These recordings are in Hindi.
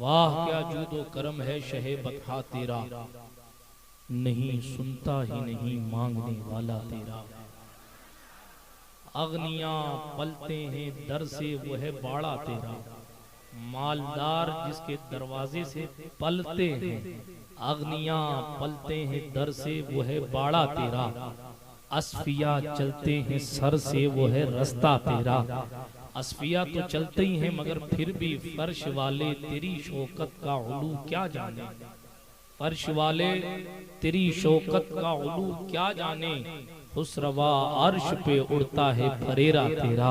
वाह क्या जूदो करम है शहे बतहा तेरा, नहीं सुनता ही नहीं मांगने वाला तेरा। अग्नियां पलते हैं दर से वो है बाड़ा तेरा, मालदार जिसके दरवाजे से पलते हैं। अग्नियां पलते हैं दर से वो है बाड़ा तेरा, असफिया चलते हैं सर से वो है रास्ता तेरा। असफिया तो चलते ही हैं मगर फिर भी फर्श वाले तेरी शौकत का उलू क्या जाने। फर्श वाले तेरी शौकत का उलू क्या जाने। खुसरवा अर्श पे उड़ता है फरेरा तेरा,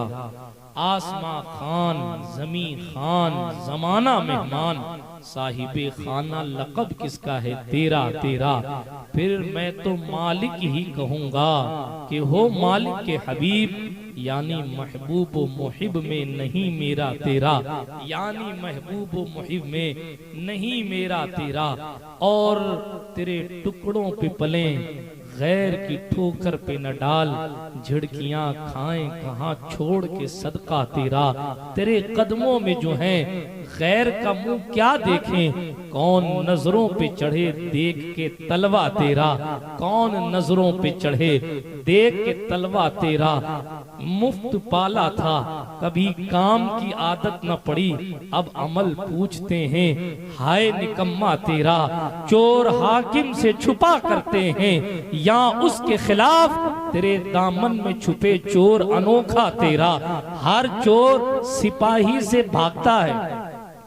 आसमां खान जमी खान जमाना मेहमान, साहिबे खाना लक़ब किसका है तेरा तेरा। फिर मैं तो मालिक ही कहूँगा कि हो मालिक के हबीब, यानी महबूब मुहिब में नहीं मेरा तेरा, यानी महबूब मुहिब में नहीं मेरा तेरा। और तेरे टुकड़ों पे पले गैर की ठोकर पे न डाल, झिड़कियां खाएं कहाँ छोड़ के सदका तेरा। तेरे कदमों में जो है गैर का मुंह क्या देखें, कौन नजरों पे चढ़े देख के तलवा तेरा, कौन नजरों पे चढ़े देख के तलवा तेरा। मुफ्त पाला था कभी काम की आदत न पड़ी, अब अमल पूछते हैं हाय निकम्मा तेरा। चोर हाकिम से छुपा करते हैं या उसके खिलाफ, तेरे दामन में छुपे चोर अनोखा तेरा। हर चोर सिपाही से भागता है,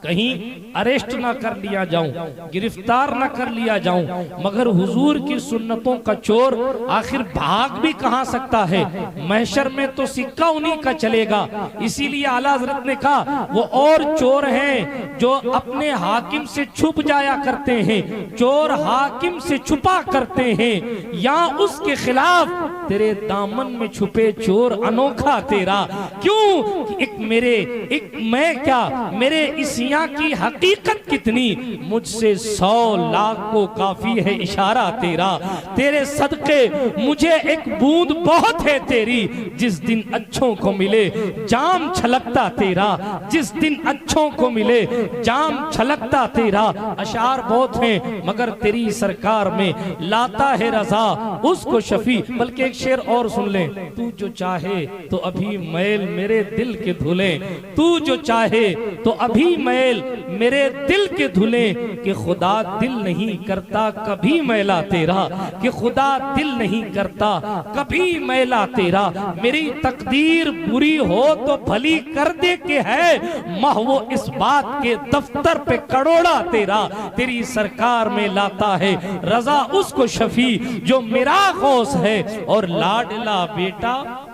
कहीं अरेस्ट ना कर लिया जाऊं, गिरफ्तार ना कर लिया जाऊं, मगर हुजूर की सुन्नतों का चोर आखिर भाग भी कहां सकता है। महशर में तो सिक्का उन्हीं का चलेगा। इसीलिए आला हज़रत ने कहा वो और चोर हैं जो अपने हाकिम से छुप जाया करते हैं। चोर हाकिम से छुपा करते हैं या उसके खिलाफ, तेरे दामन में छुपे चोर अनोखा तेरा। क्यों एक मेरे एक मैं क्या, मेरे इस यहाँ की हकीकत कितनी, मुझसे 100 लाख को काफी है इशारा तेरा। तेरे सदके मुझे एक बूंद बहुत है तेरी, जिस दिन अच्छों को मिले जाम छलकता तेरा, जिस दिन अच्छों को मिले जाम छलकता तेरा। अशार बहुत हैं मगर तेरी सरकार में लाता है रजा उसको शफी। बल्कि एक शेर और सुन ले, तू जो चाहे तो अभी मैल मेरे दिल के धुले, तू जो चाहे तो अभी मैल मेरे दिल के धुले, कि खुदा दिल नहीं करता कभी मैला तेरा, कि खुदा दिल नहीं करता कभी मैला तेरा। मेरी तकदीर बुरी हो तो भली कर दे के है माह वो इस बात के दफ्तर पे करोड़ा तेरा। तेरी सरकार में लाता है रजा उसको शफी जो मेरा गौस है और लाडला बेटा,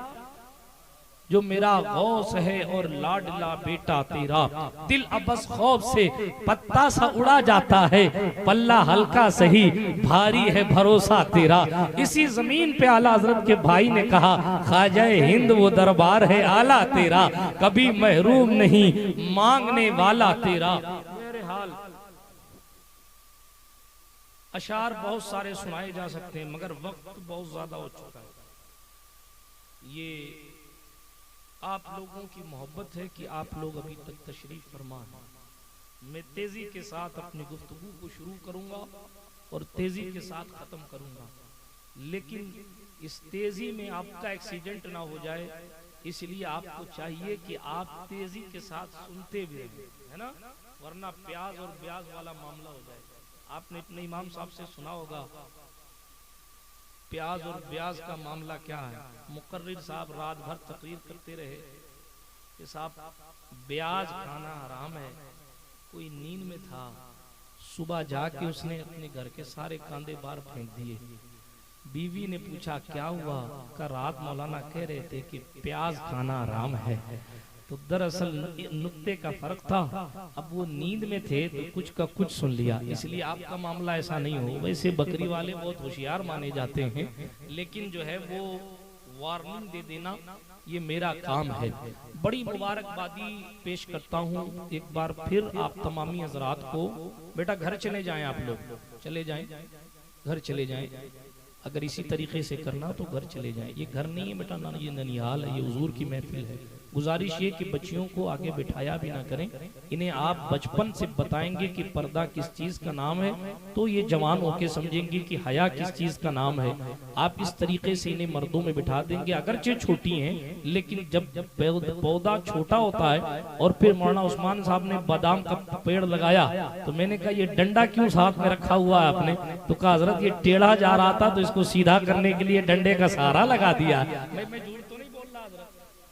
जो मेरा गौस है और लाडला बेटा तेरा। दिल अबस खौफ से पत्ता सा उड़ा जाता है, पल्ला हल्का सही भारी है भरोसा तेरा। इसी जमीन पे आला हज़रत के भाई ने कहा ख्वाजाए हिंद वो दरबार है आला तेरा, कभी महरूम नहीं मांगने वाला तेरा। मेरे हाल अशार बहुत सारे सुनाए जा सकते हैं मगर वक्त बहुत ज्यादा हो चुका है। ये आप लोगों की मोहब्बत है कि आप लोग अभी तक तशरीफ फरमा हैं। मैं तेजी के साथ अपनी गुफ्तगू को शुरू करूंगा और तेजी के साथ खत्म करूंगा, लेकिन इस तेजी में आपका एक्सीडेंट ना हो जाए, इसलिए आपको चाहिए कि आप तेजी के साथ सुनते भी रहें, है ना, वरना प्याज और ब्याज वाला मामला हो जाए। आपने अपने इमाम साहब से सुना होगा प्याज और ब्याज का मामला क्या है। मुकर्रिर साहब रात भर तकरीर करते रहे कि साहब ब्याज खाना हराम है। कोई नींद में था, सुबह जाके उसने अपने घर के सारे कांदे बाहर फेंक दिए। बीवी ने पूछा क्या हुआ, का रात मौलाना कह रहे थे कि प्याज खाना हराम है। तो दरअसल नुक्ते का फर्क था, अब वो नींद में थे तो कुछ का कुछ सुन लिया, इसलिए आपका मामला ऐसा नहीं हो। वैसे बकरी वाले बहुत होशियार माने जाते हैं, लेकिन जो है वो वार्निंग दे देना ये मेरा काम है। बड़ी मुबारकबादी पेश करता हूँ एक बार फिर आप तमामी हजरात को। बेटा घर चले जाएं, आप लोग चले जाएं, घर चले जाएं। अगर इसी तरीके से करना तो घर चले जाएं। ये घर नहीं है बेटा, ना ये ननिहाल है, ये हुजूर की महफिल है। गुजारिश ये कि बच्चियों को आगे बिठाया भी ना करें, इन्हें आप बचपन से बताएंगे कि पर्दा किस चीज का नाम है तो ये जवान होके समझेंगे कि हया किस चीज का नाम है। आप इस तरीके से इन्हें मर्दों में बिठा देंगे, अगरचे छोटी हैं लेकिन जब पौधा छोटा होता है। और फिर मौलाना उस्मान साहब ने बादाम का पेड़ लगाया तो मैंने कहा ये डंडा क्यों साथ में रखा हुआ है आपने? तो कहा हजरत ये टेढ़ा जा रहा था तो इसको सीधा करने के लिए डंडे का सहारा लगा दिया। मैं झूठ तो नहीं बोल रहा हजरत।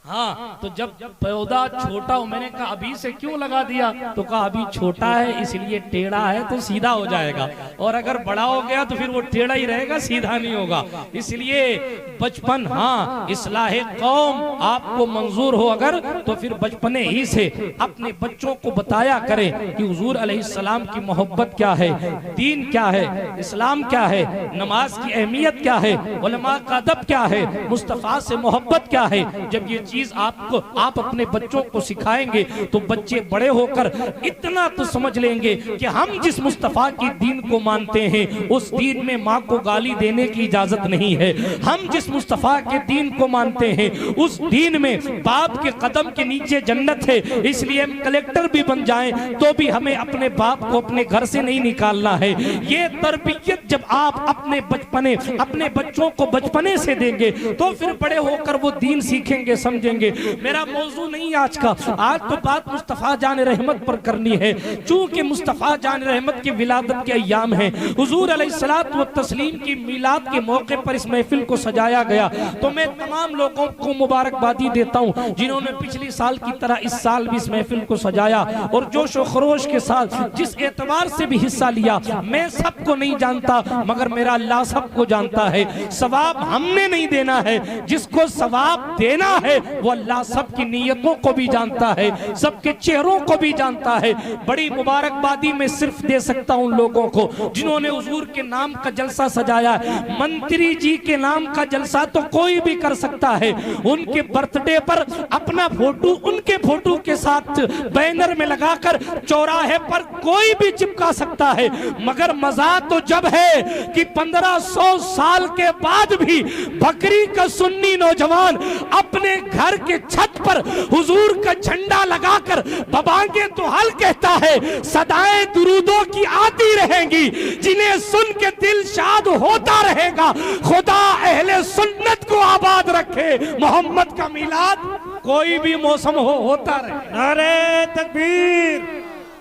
हाँ, तो जब पौधा छोटा हो, मैंने कहा अभी से क्यों लगा दिया? तो कहा अभी छोटा है इसलिए टेढ़ा है तो सीधा हो जाएगा, और अगर बड़ा हो गया तो फिर वो टेढ़ा ही रहेगा, सीधा नहीं होगा। इसलिए बचपन, हाँ, इस्लाहे कौम आपको मंजूर हो अगर तो फिर बचपने ही से अपने बच्चों को बताया करें कि हुजूर अलैहिस्सलाम की मोहब्बत क्या है, दीन क्या है, इस्लाम क्या है, नमाज की अहमियत क्या है, उलमा का अदब क्या है, मुस्तफा से मोहब्बत क्या है। जब ये चीज आप अपने बच्चों को सिखाएंगे तो बच्चे बड़े होकर इतना तो समझ लेंगे कि हम जिस मुस्तफा की दीन को मानते हैं उस दीन में माँ को गाली देने की इजाजत नहीं है। हम जिस मुस्तफा के दीन को मानते हैं उस दीन में बाप के कदम के नीचे जन्नत है, इसलिए हम कलेक्टर भी बन जाएं तो भी हमें अपने बाप को अपने घर से नहीं निकालना है। ये तरबियत जब आप अपने बच्चों को बचपने से देंगे तो फिर बड़े होकर वो दीन सीखेंगे, समझेंगे। मेरा मौजू नहीं आज का, आज तो बात मुस्तफा जान रहमत पर करनी है। चूंकि मुस्तफा जान रहमत की विलादत के अय्याम हैं, हुजूर अलैहिस्सलात व तस्लीम की मिलाद के मौके पर इस महफिल को सजाया गया, तो मैं तमाम लोगों को मुबारकबादी देता हूं जिन्होंने पिछली साल की तरह इस साल भी इस महफिल को सजाया और जोश व खरोश के साथ जिस एतबार से भी हिस्सा लिया। मैं सबको नहीं जानता मगर मेरा अल्लाह सबको जानता है। सवाब हमने नहीं देना है, जिसको सवाब देना है वो अल्लाह सबकी नीयतों को भी जानता है, सबके चेहरों को भी जानता है। बड़ी मुबारकबादी मैं सिर्फ दे सकता हूं लोगों को जिन्होंने हुजूर के नाम का जलसा सजाया है। मंत्री जी के नाम का जलसा तो कोई भी कर सकता है, उनके बर्थडे पर अपना फोटो उनके फोटो के साथ बैनर में लगाकर चौराहे पर कोई भी चिपका सकता है, मगर मजा तो जब है कि 1500 साल के बाद भी बकरी का सुन्नी नौजवान अपने घर के छत पर हुजूर का झंडा लगाकर बबांगे तो हल कहता है, सदाएं दुरूदों की आती रहेंगी, जिन्हें सुन के दिल शाद होता रहेगा। खुदा अहले सुन्नत को आबाद रखे, मोहम्मद का मिलाद कोई भी मौसम होता रहे। नारे तकबीर,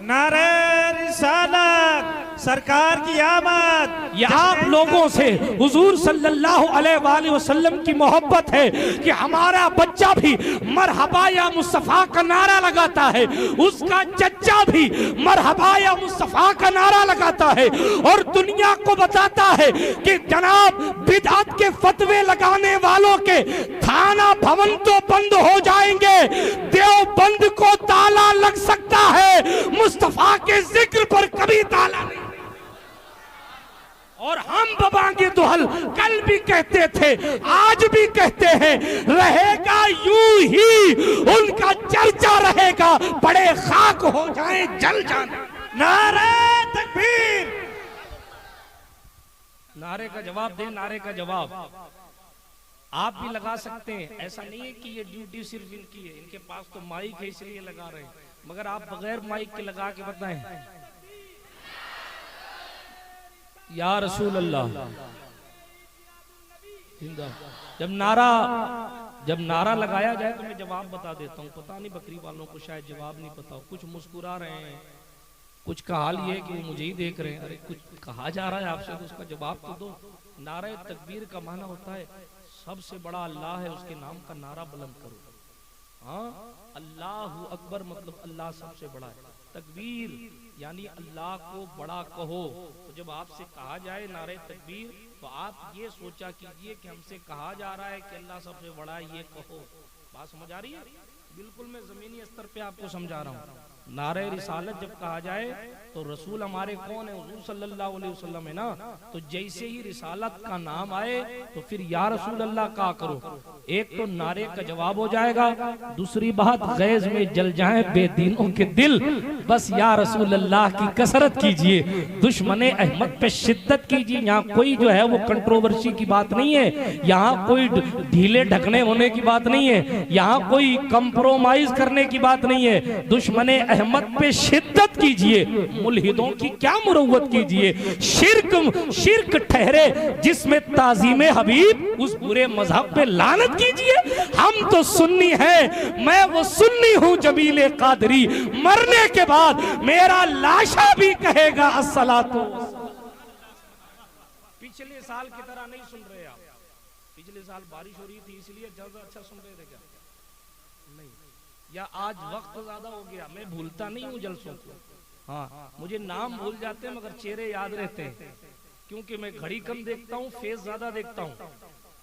नारे रिसालत, सरकार की आमद। ये आप लोगों से हुजूर सल्लल्लाहु अलैहि वसल्लम की मोहब्बत है कि हमारा बच्चा भी मरहबा या मुस्तफा का नारा लगाता है, उसका चच्चा भी मरहबा या मुस्तफा का नारा लगाता है और दुनिया को बताता है कि जनाब बिदअत के फतवे लगाने वालों के थाना भवन तो बंद हो जाएंगे, देवबंद को ताला लग सकता है, मुस्तफा के जिक्र पर कभी ताला नहीं। और हम बबांगे दुहल कल भी कहते थे, आज भी कहते हैं, रहेगा यूं ही उनका चर्चा रहेगा, बड़े खाक हो जाए जल जाने। नारे तकबीर, नारे का जवाब दे, नारे का जवाब आप भी लगा सकते हैं। ऐसा नहीं है कि ये ड्यूटी सिर्फ इनकी है, इनके पास तो माइक है इसलिए लगा रहे हैं, मगर आप बगैर माइक के लगा के बताएं या रसूल अल्लाह। जब नारा लगाया जाए तो मैं जवाब बता देता हूँ। पता नहीं बकरी वालों को शायद जवाब नहीं पता हो, कुछ मुस्कुरा रहे हैं, कुछ का हाल ये है कि वो मुझे ही देख रहे हैं। अरे कुछ कहा जा रहा है आपसे तो उसका जवाब तो दो। नारे तकबीर का माना होता है सबसे बड़ा अल्लाह है, उसके नाम का नारा बुलंद करो। हाँ, अल्लाहु अकबर मतलब अल्लाह सबसे बड़ा है। तकबीर यानी अल्लाह को बड़ा कहो। तो जब आपसे कहा जाए नारे तकबीर तो आप ये सोचा कीजिए कि हमसे कहा जा रहा है कि अल्लाह सबसे बड़ा है, ये कहो। बात समझ आ रही है? बिल्कुल मैं जमीनी स्तर पे आपको समझा रहा हूँ। नारे रिसालत जब कहा जाए तो रसूल हमारे कौन है? हुजूर सल्लल्लाहु अलैहि वसल्लम है ना। तो जैसे ही रिसालत का नाम आए तो फिर या रसूल अल्लाह कहा करो। एक तो नारे का जवाब हो जाएगा, दूसरी बात गैज में जल जाए बेदीनों के दिल, बस या रसूल अल्लाह की कसरत कीजिए, दुश्मने अहमद पे शिद्दत कीजिए। यहाँ कोई जो है वो कंट्रोवर्सी की बात नहीं है, यहाँ कोई ढीले ढकने होने की बात नहीं है, यहाँ कोई कंप्रोमाइज करने की बात नहीं है। दुश्मने अहमद पे शिद्दत कीजिए, मुल्हिदों की क्या मुरव्वत कीजिए। शिर्क ठहरे जिसमें ताजीमे हबीब, उस बुरे मजहब पे लानत कीजिए। हम तो सुन्नी है, मैं वो सुन्नी हूँ जमीले कादरी, मरने के बाद मेरा लाशा भी कहेगा अस्सलातु। पिछले साल की तरह नहीं सुन रहे आप। पिछले साल बारिश हो रही थी इसलिए ज्यादा अच्छा सुन रहे थे क्या? नहीं, या आज वक्त ज्यादा हो गया? मैं भूलता नहीं हूँ जलसों को, हाँ मुझे नाम भूल जाते हैं मगर चेहरे याद रहते हैं, क्योंकि मैं घड़ी कम देखता हूँ, फेस ज्यादा देखता हूँ।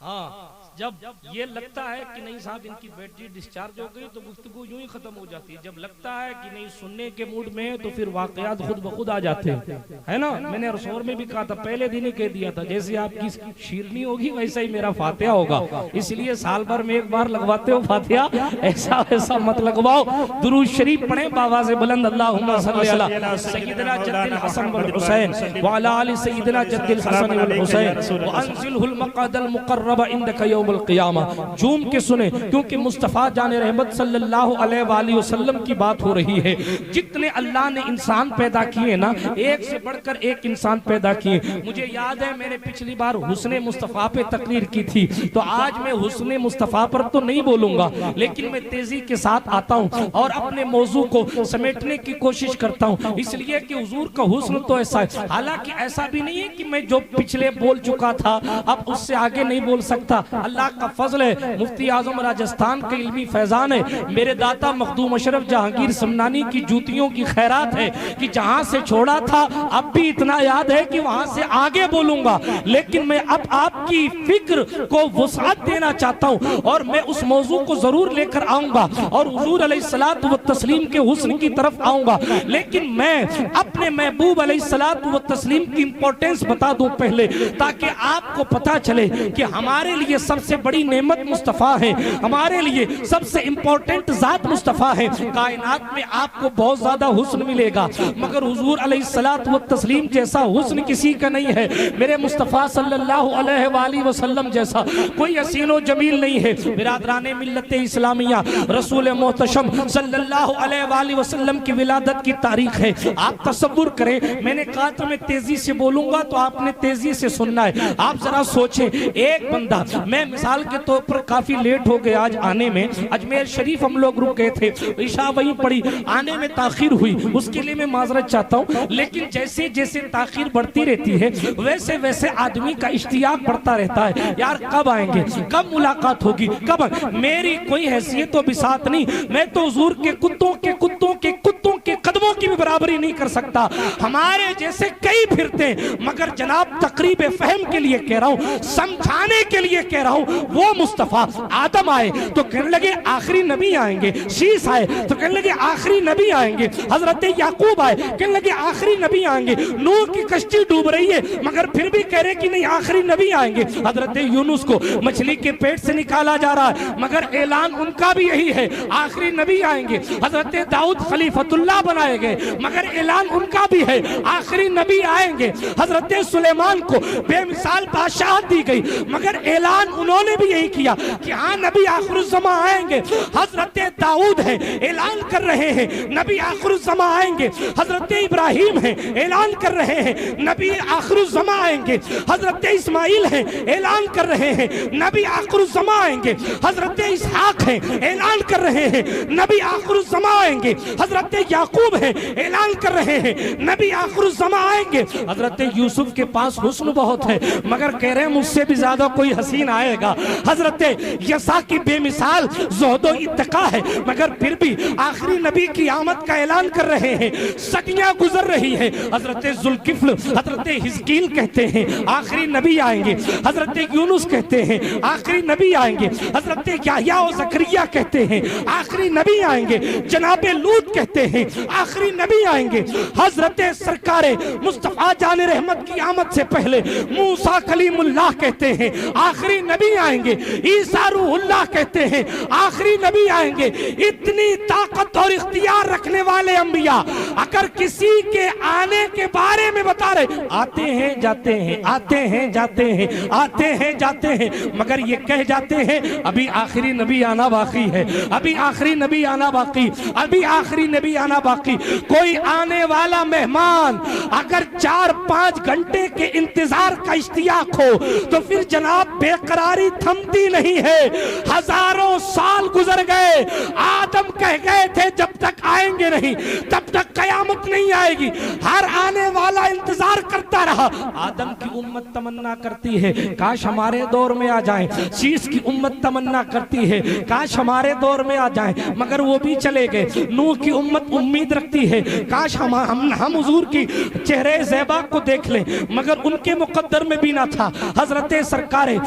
हाँ, जब ये लगता है कि नहीं साहब इनकी बैटरी डिस्चार्ज हो गई तो गुफ्तगू यूं ही खत्म हो जाती है। जब लगता है कि नहीं सुनने के मूड में तो फिर वाकयात खुद ब खुद आ जाते हैं, है ना। मैंने रसोर में भी कहा था, पहले दिन ही कह दिया था, जैसे आपकी शीरनी होगी वैसा ही मेरा फातिहा होगा, इसलिए साल भर में एक बार लगवाते हो फातिहा, ऐसा वैसा मत लगवाओ। दुरूद शरीफ पढ़े बाबा से बुलंद, अल्लाहुम्मा सल्ली अला सय्यिदना जद्दिल हसन वल हुसैन व अला आलि सय्यिदना जद्दिल हसन वल हुसैन व अंजिलहुल मक़अदल मुक़र्रब इंदका यौमुल क़ियामा। झूम के सुने, क्योंकि मुस्तफ़ा जान रहमत सल्लल्लाहु अलैहि वसल्लम की बात हो रही है। जितने अल्लाह ने इंसान पैदा किए ना, एक से बढ़कर एक इंसान पैदा किए। मुझे याद है मैंने पिछली बार हुस्ने मुस्तफ़ा पे तकरीर की थी, तो आज मैं हुस्ने मुस्तफ़ा पर तो नहीं बोलूंगा, लेकिन मैं तेजी के साथ आता हूँ और अपने मौजू को समेटने की कोशिश करता हूँ, इसलिए कि हुजूर का हुस्न तो ऐसा है। हालांकि ऐसा भी नहीं है कि मैं जो पिछले बोल चुका था अब उससे आगे नहीं बोल सकता, अल्लाह का फजल है। मुफ्ती आजम राजस्थान के इल्मी फैजान है, मेरे दाता मखदूम अशरफ जहांगीर समनानी की जूतियों की खैरात है कि जहां से छोड़ा था अब भी इतना याद है कि वहां से आगे बोलूंगा, लेकिन मैं अब आपकी फिक्र को वुसअत देना चाहता हूं और मैं उस मौजू को जरूर लेकर आऊंगा और हुजूर अलैहिस्सलातु व तस्लीम के हुस्न की तरफ आऊंगा। लेकिन मैं अपने महबूब अलैहिस्सलातु व तस्लीम की इंपॉर्टेंस बता दूं पहले, ताकि आपको पता चले कि हमारे लिए सबसे बड़ी नेमत मुस्तफ़ा है, हमारे लिए सबसे इंपॉर्टेंट जात मुस्तफ़ा है। कायनात में आपको बहुत ज्यादा हुस्न मिलेगा, मगर हुजूर अलैहिस्सलातु व तस्लीम जैसा हुस्न किसी का नहीं है। मेरे मुस्तफ़ा सल्लल्लाहु अलैहि वसल्लम जैसा कोई हसीनो जमील नहीं है। बिरादराने मिल्लत इस्लामिया, रसूल मोहतशम सल्लल्लाहु अलैहि वसल्लम की विलादत की तारीख है। आप तसव्वुर करें, मैंने कहा था मैं तेजी से बोलूंगा तो आपने तेजी से सुनना है। आप जरा सोचें, एक बंदा, मैं मिसाल के तौर पर काफी लेट हो गया आज आने में, अजमेर शरीफ हम लोग रुक गए थे, ईशा वहीं पड़ी, आने में ताखीर हुई, उसके लिए मैं माजरत चाहता हूँ। लेकिन जैसे जैसे ताखीर बढ़ती रहती है वैसे वैसे आदमी का इश्तियाक बढ़ता रहता है, यार कब आएंगे, कब मुलाकात होगी, कब। मेरी कोई हैसियत तो बिसात नहीं, मैं तो हुजूर के कुत्तों के कुत्तों के कुत्तों के कदमों की भी बराबरी नहीं कर सकता। हमारे जैसे कई फिरते, मगर जनाब तकरीब फहम के लिए कह रहा हूँ, समझाने के लिए कह रहा हूँ। वो मुस्तफा आदम आए तो कहने लगे आखिरी नबी आएंगे, शीश आए तो कहने लगे आखिरी नबी आएंगे, हजरत याकूब आए कहने लगे आखिरी नबी आएंगे, नूह की कश्ती डूब रही है मगर फिर भी कह रहे कि नहीं आखिरी नबी आएंगे, हजरत यूनुस को मछली के पेट से निकाला जा रहा है मगर ऐलान उनका भी यही है आखिरी नबी आएंगे, हजरत दाऊद खलीफतुल्लाह बनाए गए मगर ऐलान उनका भी है आखिरी नबी आएंगे, हजरत सुलेमान को बेमिसाल बादशाह दी गई मगर ऐलान उन्होंने भी यही किया कि हाँ नबी आखिरुज़्ज़मा आएंगे। हजरत दाऊद है ऐलान कर रहे हैं नबी आखिरुज़्ज़मा आएंगे, हजरत इब्राहिम है ऐलान कर रहे हैं नबी आखिरुज़्ज़मा आएंगे, हजरत इस्माइल है ऐलान कर रहे हैं नबी आखिरुज़्ज़मा आएंगे, हजरत इसहाक है ऐलान कर रहे हैं नबी आखिरुज़्ज़मा आएंगे, हजरत याकूब हैं, ऐलान कर रहे हैं नबी आखिरुज़्ज़मा आएंगे। हजरत यूसुफ के पास हुस्न बहुत है मगर कह रहे हैं मुझसे भी ज्यादा कोई हसीन आएगा। हजरत यसा की बेमिसाल ज़ुहदो इत्तका है मगर फिर भी आखिरी नबी की आमद का ऐलान कर रहे हैं। सदियां गुजर रही है। हजरत जुल्किफ्ल, हजरत हिजकील कहते हैं आखिरी नबी आएंगे। हजरत यूनुस कहते हैं आखिरी नबी आएंगे। हजरत याह्या और ज़करिया कहते हैं आखिरी नबी आएंगे। जनाबे लूत कहते हैं आखिरी नबी आएंगे। हजरत सरकारे मुस्तफा जाने रहमत की आमद से पहले मूसा कलीमुल्लाह कहते हैं आखिरी नबी आएंगे। ईसा रूहुल्लाह कहते हैं आखिरी नबी आएंगे। इतनी ताकत और इख्तियार रखने वाले अंबिया अगर किसी के आने के बारे में बता रहे, आते हैं जाते हैं, आते हैं जाते हैं, आते हैं जाते हैं, मगर ये कह जाते हैं अभी आखिरी नबी आना बाकी है, अभी आखिरी नबी आना बाकी, अभी आखिरी नबी आना बाकी। कोई आने वाला मेहमान अगर 4-5 घंटे के इंतजार का इश्तियाक हो तो फिर जनाब बेकरारी थमती नहीं है। हजारों साल गुजर गए, आदम कह गए थे जब तक आएंगे नहीं तब तक कयामत नहीं आएगी। हर आने वाला इंतजार करता रहा। आदम की उम्मत तमन्ना करती है काश हमारे दौर में आ जाएं। शीश की उम्मत तमन्ना करती है काश हमारे दौर में आ जाएं, मगर वो भी चले गए। नूह की उम्मत उम्मीद रखती है काश हम हुजूर की चेहरे ज़ैबा को देख लें, मगर उनके मुकद्दर में भी ना था। हजरत सरकारे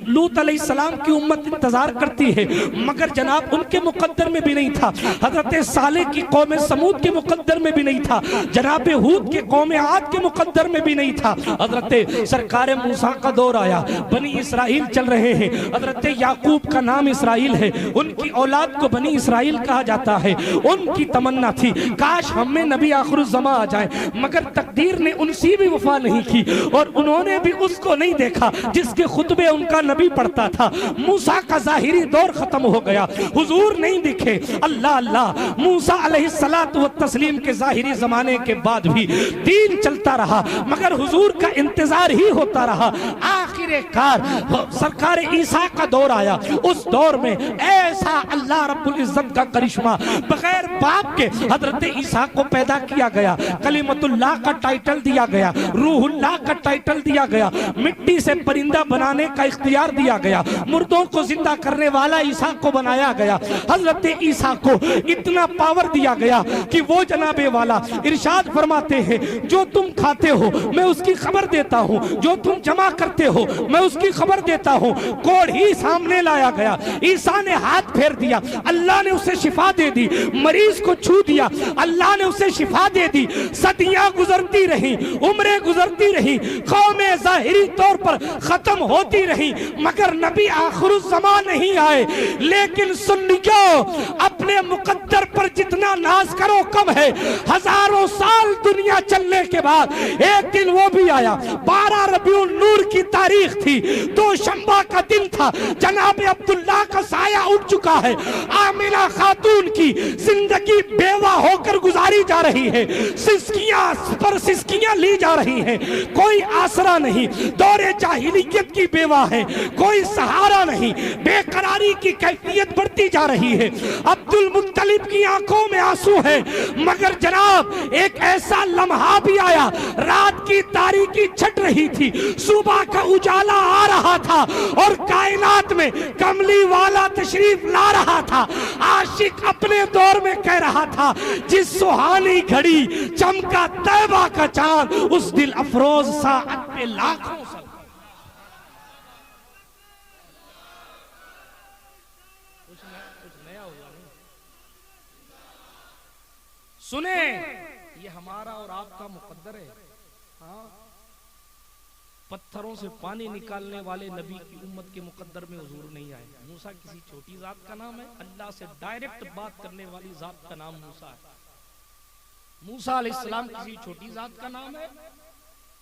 लूत अलैहिस्सलाम की उम्मत इंतजार करती है मगर जनाब उनके मुकद्दर में भी नहीं था। हजरत सालेह की कौम समूद के मुकद्दर में भी नहीं था। जनाब हूद के कौम आद के मुकद्दर में भी नहीं था। हजरत सरकारे मूसा का दौर आया, बनी इसराइल चल रहे हैं। हजरत याकूब का नाम इसराइल है, उनकी औलाद को बनी इसराइल कहा जाता है। उनकी तमन्ना थी काश हम में नबी आखिरुज़्ज़मा आ जाए, मगर तकदीर ने उनसी भी वफा नहीं की और उन्होंने भी उसको नहीं देखा जिसके खुतबे उनका नबी पढ़ता था। मूसा का ज़ाहिरी दौर खत्म हो गया, हुजूर नहीं दिखे। अल्लाह अल्लाह, मूसा अलैहिस्सलातु वत्तस्लीम के ज़ाहिरी जमाने के बाद भी दीन चलता रहा मगर हुजूर का इंतजार ही होता रहा। आखिरकार सरकार ईसा का दौर आया। उस दौर में ऐसा अल्लाह रब्बुल इज्जत का करिश्मा, बगैर बाप के हजरत ईसा को पैदा किया गया, कलीमतुल्लाह का टाइटल दिया गया, रूहुल्लाह का टाइटल दिया गया, मिट्टी से परिंदा बनाने का इख्तियार दिया गया, मुर्दों को जिंदा करने वाला ईसा को बनाया गया। हजरत ईसा को इतना पावर दिया गया कि वो जनाबे वाला इरशाद फरमाते हैं जो तुम खाते हो मैं उसकी खबर देता हूँ, जो तुम जमा करते हो मैं उसकी खबर देता हूँ। कोढ़ ही सामने लाया गया, ईसा ने हाथ फेर दिया, अल्लाह ने उसे शिफा दे दी। मरीज को छू दिया, अल्लाह ने उसे शिफा दे दी। सदियां गुजरती रही, उम्रें गुजरती रही, कौमें ज़ाहिरी तौर पर खत्म होती रही मगर नबी आखिरुज़्ज़मा नहीं आए। लेकिन सुन्नियों, अपने मुकद्दर पर जितना नाज करो कम है। हजारों साल दुनिया चलने के बाद एक दिन वो भी आया। 12 रबीउल नूर की तारीख थी, दोशंबा का दिन था। जनाब अब्दुल्लाह का साया उठ चुका है। आमिना खातून की जिंदगी बेवा होकर गुजारी जा रही है, सिस्कियां पर सिस्कियां ली जा रही हैं। कोई आसरा नहीं, दौरे जाहिलियत की बेवा है, कोई सहारा नहीं, बेकरारी की कैफियत बढ़ती जा रही है। अब्दुल मुत्तलिब की आंखों में आंसू है मगर जनाब एक ऐसा लम्हा भी आया, रात की तारीकी छट रही थी, सुबह का उजाला आ रहा था और कायनात में कमली वाला तशरीफ ला रहा था। आशिक अपने दौर में कह रहा था जिस सुहानी घड़ी चमका तैबा का चांद, उस दिल अफरोज साअत पे लाखों सलाम। सुने, ये हमारा और आपका मुकद्दर है। हाँ, पत्थरों से पानी निकालने वाले नबी की उम्मत के मुकद्दर में हुजूर नहीं आए। मूसा किसी छोटी जात का नाम है, अल्लाह से डायरेक्ट बात करने वाली जात का नाम मूसा है। मूसा अलैहिस्सलाम किसी छोटी जात का नाम है।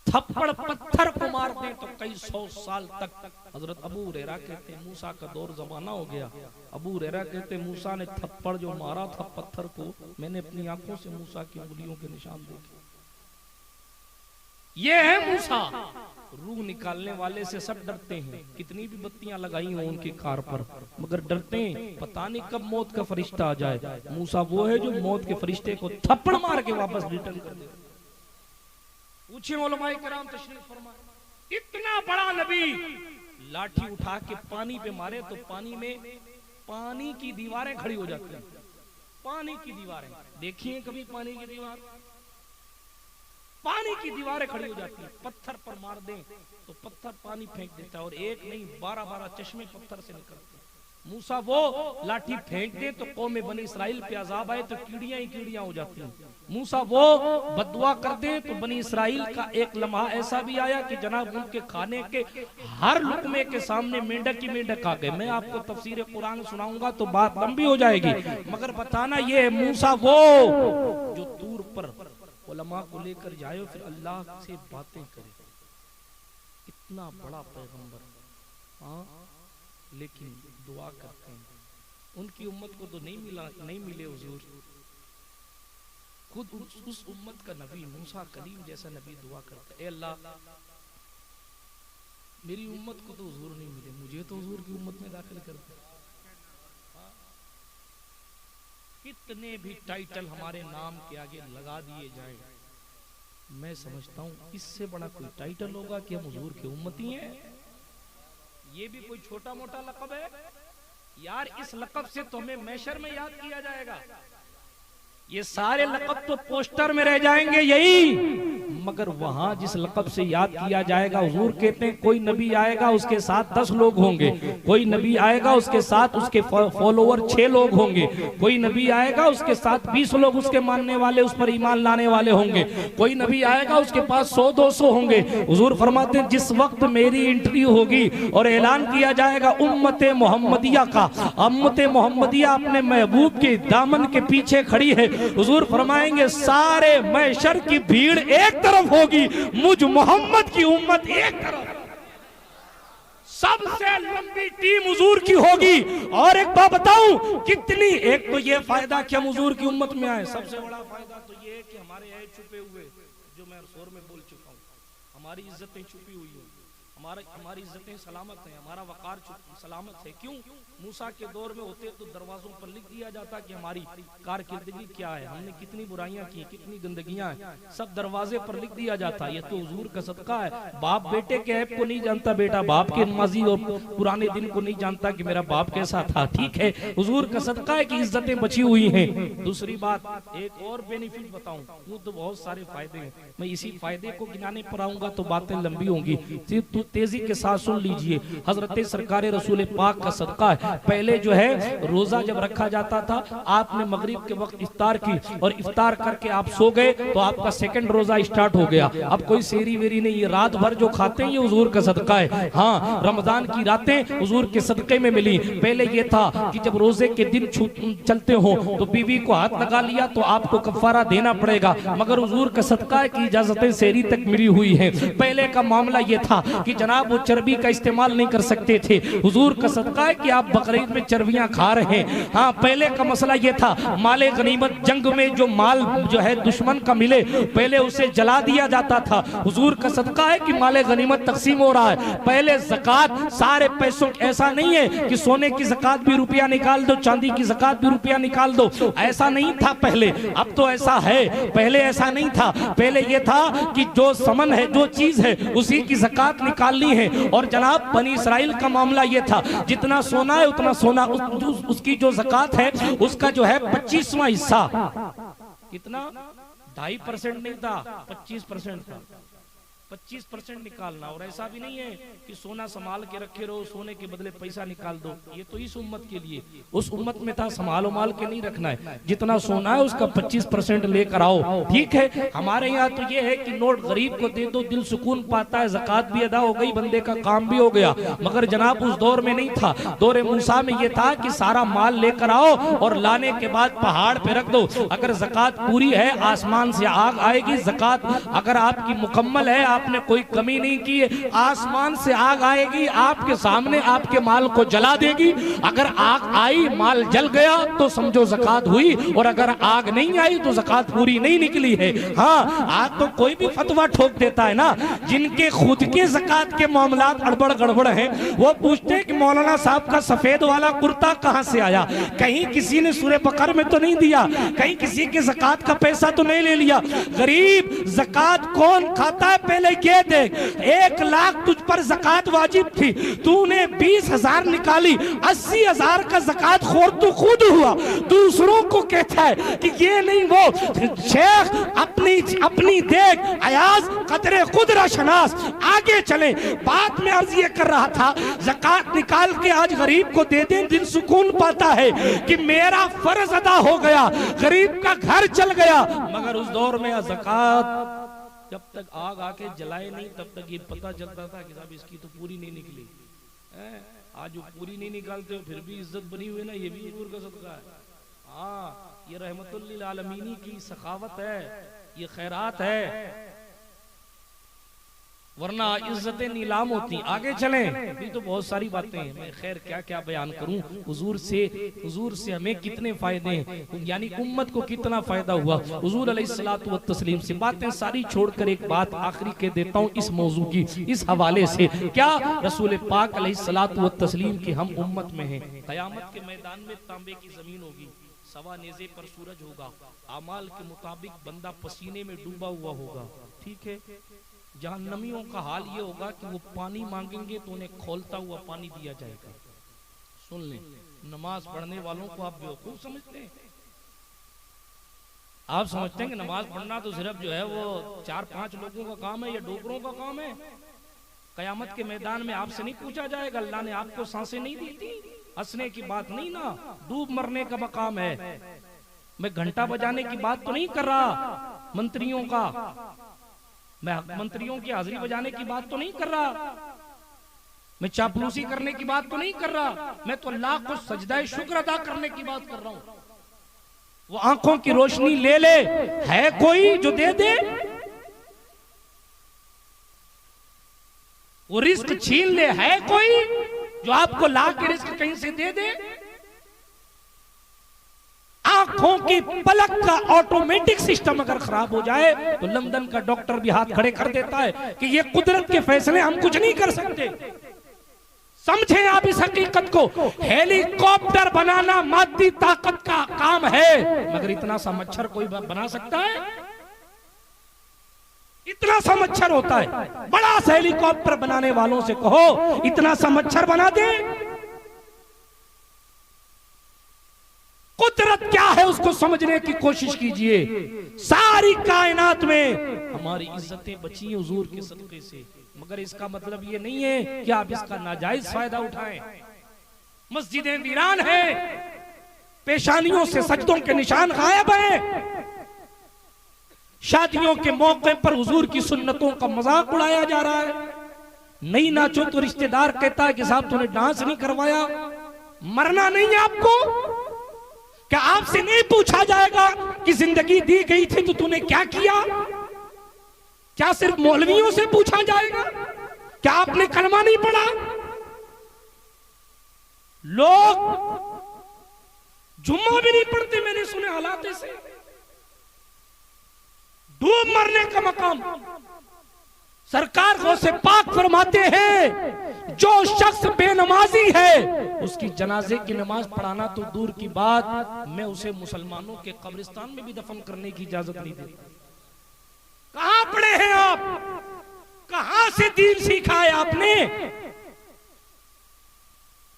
थप्पड़ पत्थर को मार दे तो कई 100 साल तक। हजरत अबू हुरैरा कहते हैं मूसा का दौर जमाना हो गया। अबू हुरैरा कहते मूसा ने थप्पड़ जो मारा था पत्थर को, मैंने अपनी आंखों से मूसा की उंगलियों के निशान देखे। ये है मूसा। रूह निकालने वाले से सब डरते हैं, कितनी भी बत्तियां लगाई हो उनकी कार पर, मगर डरते हैं पता नहीं कब मौत का फरिश्ता आ जाए। मूसा वो है जो मौत के फरिश्ते को थप्पड़ मार के वापस रिटर्न कर दे। पूछे उलमाए किराम तशरीफ फरमाए, इतना बड़ा नबी लाठी उठा के पानी पे मारे तो पानी में पानी की दीवारें खड़ी हो जाती हैं। पानी की दीवारें देखिए कभी, पानी की दीवार, पानी की दीवारें खड़ी हो जाती हैं। पत्थर पर मार दें तो पत्थर पानी फेंक देता है, और एक नहीं 12-12 चश्मे पत्थर से निकलते हैं। मूसा वो लाठी फेंक दे तो कौम बनी इस्राइल पे अजाब आए तो कीड़ियां ही कीड़ियां हो जाती हैं। मूसा वो बददुआ कर दे तो बनी इस्राइल का एक लम्हा ऐसा भी आया कि जनाब उनके खाने के हर लुकमे के सामने मेंढक ही मेंढक आ गए। मैं आपको तफसीर कुरान सुनाऊंगा तो बात लंबी हो जाएगी, मगर बताना ये है मूसा वो जो दूर पर उलमा को लेकर जाए फिर अल्लाह से बातें करे। इतना बड़ा पैगंबर, हाँ, लेकिन दुआ करते हैं। उनकी उम्मत को तो नहीं मिले हुजूर, खुद उस उम्मत का नबी मूसा कलीम जैसा नबी दुआ करता है, ए अल्लाह मेरी उम्मत को तो हुजूर नहीं मिले, मुझे तो हुजूर की उम्मत में दाखिल कर दे। कितने भी टाइटल हमारे नाम के आगे लगा दिए जाएं, मैं समझता हूं इससे बड़ा कोई टाइटल होगा कि हम हुजूर के उम्मती हैं। ये भी कोई छोटा मोटा लक़ब है यार, इस लक़ब से तो हमें महशर में याद किया जाएगा। ये सारे लक़ब तो पोस्टर में रह जाएंगे यही, मगर वहां जिस लक़ब से याद किया जाएगा, हुजूर कहते हैं कोई नबी आएगा उसके साथ 10 लोग होंगे, कोई नबी आएगा उसके साथ उसके फॉलोअर 6 लोग होंगे, कोई नबी आएगा उसके साथ 20 लोग उसके मानने वाले उस पर ईमान लाने वाले होंगे, कोई नबी आएगा उसके पास 100-200 होंगे। हुजूर फरमाते हैं जिस वक्त मेरी एंट्री होगी और ऐलान किया जाएगा उम्मते मोहम्मदिया का, उम्मते मोहम्मदिया अपने महबूब के दामन के पीछे खड़ी है, हुजूर फरमाएंगे सारे महशर की भीड़ एक तरफ होगी, मुझ मोहम्मद की उम्मत एक तरफ, सबसे लंबी टीम हुजूर की होगी। और एक बात बताऊं कितनी, एक तो ये फायदा कि हम हुजूर की उम्मत में आए, सबसे बड़ा फायदा तो ये है कि हमारे ऐब छुपे हुए, जो मैं शोर में बोल चुका हूं, हमारी इज्जतें छुपी हुई हैं, हमारी इज्जतें सलामत हैं, हमारा वकार सलामत है। क्यों? मूसा के दौर में होते तो दरवाजों पर लिख दिया जाता कि हमारी कारकिर्दगी क्या है, हमने कितनी बुराइयां की, कितनी गंदगियां हैं, सब दरवाजे पर लिख दिया जाता। ये तो हुजूर का सदका है। बाप बेटे के ऐब को नहीं जानता, बेटा बाप के माजी और पुराने दिन को नहीं जानता कि मेरा बाप कैसा था। ठीक है, हुजूर का सदका है कि इज्जतें बची हुई हैं। दूसरी बात एक और बेनिफिट बताऊं, वो तो बहुत सारे फायदे हैं, मैं इसी फायदे को गिनाने पर आऊंगा तो बातें लंबी होंगी, सिर्फ तेजी के साथ सुन लीजिए। हजरत सरकार रसूल पाक का सदका है, पहले जो है रोजा जब रखा जाता था, आपने मगरिब के वक्त इफ्तार की और इफ्तार करके आप सो गए तो आपका सेकंड रोजा स्टार्ट हो गया। अब कोई सेरी वेरी नहीं, ये रात भर जो खाते हैं ये हुजूर का सदका है। हाँ, रमजान की रातें हुजूर के सदके में मिली। पहले ये था कि जब रोजे के दिन चलते हो तो बीवी को हाथ लगा लिया तो आपको कफारा देना पड़ेगा, मगर हुजूर का सदका है कि इजाजतें सेरी तक मिली हुई है। पहले का मामला ये था कि जनाब वो चर्बी का इस्तेमाल नहीं कर सकते थे, हुजूर का सदका है कि आप बकरीद में चर्बियां खा रहे हैं। हाँ, पहले का मसला ये था माले गनीमत, जंग में जो माल जो है दुश्मन का मिले पहले उसे जला दिया जाता था। हुजूर का सदका है कि माले गनीमत तकसीम हो रहा है। पहले ज़कात सारे पैसों, ऐसा नहीं है कि सोने की ज़कात भी रुपया निकाल दो, चांदी की ज़कात भी रुपया निकाल दो, ऐसा नहीं था पहले। अब तो ऐसा है, पहले ऐसा नहीं था। पहले ये था कि जो समन है, जो चीज है, उसी की ज़कात निकालनी है। और जनाब बनी इसराइल का मामला ये था, जितना सोना है उतना सोना, उसकी जो ज़कात है उसका जो है 25वां हिस्सा, कितना 2.5% नहीं था, 25% था, 25% निकालना। और ऐसा भी नहीं है कि सोना संभाल के रखे रहो, सोने के बदले पैसा निकाल दो, ये तो इस उम्मत के लिए, उस उम्मत में था संभालो माल के नहीं रखना है, जितना सोना है उसका 25% लेकर आओ। ठीक है, हमारे यहाँ तो ये है कि नोट गरीब को दे दो, दिल सुकून पाता है, ज़कात भी अदा हो गई, बंदे का काम भी हो गया। मगर जनाब उस दौर में नहीं था, दौरे मूसा में ये था कि सारा माल लेकर आओ और लाने के बाद पहाड़ पे रख दो। अगर ज़कात पूरी है आसमान से आग आएगी, ज़कात अगर आपकी मुकम्मल है, आपने कोई कमी नहीं की है। आसमान से आग आएगी, आपके सामने आपके माल को जला देगी। अगर आग आई, माल जल गया तो समझो ज़कात हुई, और अगर आग नहीं आई तो ज़कात पूरी नहीं निकली है। हाँ, आज तो कोई भी फतवा ठोक देता है ना। जिनके खुद के ज़कात के मामलात अड़बड़ गड़बड़ हैं, वो पूछते हैं कि मौलाना साहब का सफेद वाला कुर्ता कहां से आया, कहीं किसी ने सूरह बकर में तो नहीं दिया, कहीं किसी के ज़कात का पैसा तो नहीं ले लिया। गरीब, ज़कात कौन खाता है पहले ये देख। 1 लाख तुझ पर ज़कात वाजिब थी, तूने 20,000 निकाली, 80,000 का ज़कात खोर तू खुद हुआ, दूसरों को कहता है कि ये नहीं वो। शेख अपनी देख, अयाज कदरे खुदरा शनास। आगे चले, बात में अर्ज ये कर रहा था, ज़कात निकाल के आज गरीब को दे दें, दिल सुकून पाता है कि मेरा फर्ज अदा हो गया, गरीब का घर चल गया। मगर उस दौर में ज़कात जब तक आग आके जलाए नहीं, तब तक ये पता चलता था कि साहब इसकी तो पूरी नहीं निकली है। आज जो पूरी नहीं निकालते हो फिर भी इज्जत बनी हुई ना, ये भी हुजूर का सदका है। हाँ, ये रहमतुल लिल आलमीन की सखावत है, ये खैरात है, वरना इज्जतें नीलाम होती। आगे चलें, अभी तो बहुत सारी बातें हैं, मैं खैर क्या क्या बयान करूं। हुजूर से हमें कितने फायदे हैं, यानी उम्मत को कितना फायदा हुआ हुजूर अलैहिस्सलातु व तस्लीम से। बातें सारी छोड़कर एक बात आखिरी के देता हूं इस मौजू की, इस हवाले से। क्या रसूल पाक अलैहिस्सलातु व तस्लीम की हम उम्मत में हैं। क़यामत के मैदान में तांबे की जमीन होगी, सवा नेज़े पर सूरज होगा, अमाल के मुताबिक बंदा पसीने में डूबा हुआ होगा। ठीक है, जहन्नमियों का हाल ये होगा कि वो पानी मांगेंगे तो उन्हें खोलता हुआ पानी दिया जाएगा। सुन लें, नमाज पढ़ने वालों को आप बेवकूफ समझते हैं। आप समझते हैं कि नमाज पढ़ना तो सिर्फ जो है वो 4-5 लोगों का काम है या डोगरों का काम है। कयामत के मैदान में आपसे नहीं पूछा जाएगा, अल्लाह ने आपको सांसें नहीं दी थी? हंसने की बात नहीं ना, डूब मरने का मकाम है। मैं घंटा बजाने की बात तो नहीं कर रहा मंत्रियों का, मैं मंत्रियों की हाजिरी बजाने की बात तो नहीं कर रहा, मैं चापलूसी करने की बात तो नहीं कर रहा, मैं तो अल्लाह को सजदा शुक्र अदा करने की बात कर रहा हूं। वो आंखों की रोशनी ले ले, है कोई जो दे दे? वो रिस्क छीन ले, है कोई जो आपको ला के रिस्क कहीं से दे दे? आंखों की पलक का ऑटोमेटिक सिस्टम अगर खराब हो जाए तो लंदन का डॉक्टर भी हाथ खड़े कर देता है कि ये कुदरत के फैसले, हम कुछ नहीं कर सकते। समझें आप इस हकीकत को। हेलीकॉप्टर बनाना मादी ताकत का काम है, मगर इतना सा मच्छर कोई बना सकता है? इतना सा मच्छर होता है। बड़ा सा हेलीकॉप्टर बनाने वालों से कहो इतना सा मच्छर बना दे। कुदरत क्या है उसको समझने की कोशिश कीजिए। सारी कायनात में हमारी इज्जतें बची हैं हुजूर के सदके से, मगर इसका मतलब ये नहीं है कि आप इसका नाजायज फायदा उठाएं। मस्जिदें वीरान हैं, पेशानियों से सजदों के निशान गायब हैं, शादियों के मौके पर हुजूर की सुन्नतों का मजाक उड़ाया जा रहा है। नहीं नाचो तो रिश्तेदार कहता है कि साहब तूने डांस नहीं करवाया। मरना नहीं है आपको? क्या आपसे नहीं पूछा जाएगा कि जिंदगी दी गई थी तो तूने क्या किया? क्या सिर्फ मौलवियों से पूछा जाएगा? क्या आपने कलमा नहीं पढ़ा? लोग जुम्मा भी नहीं पढ़ते, मैंने सुने हालात ऐसे। डूब मरने का मकाम। सरकार को से पाक फरमाते हैं जो शख्स बेनमाजी है उसकी जनाजे की नमाज पढ़ाना तो दूर की बात, मैं उसे मुसलमानों के कब्रिस्तान में भी दफन करने की इजाजत नहीं देता। कहां पढ़े हैं आप? कहां से दीन सीखा है आपने?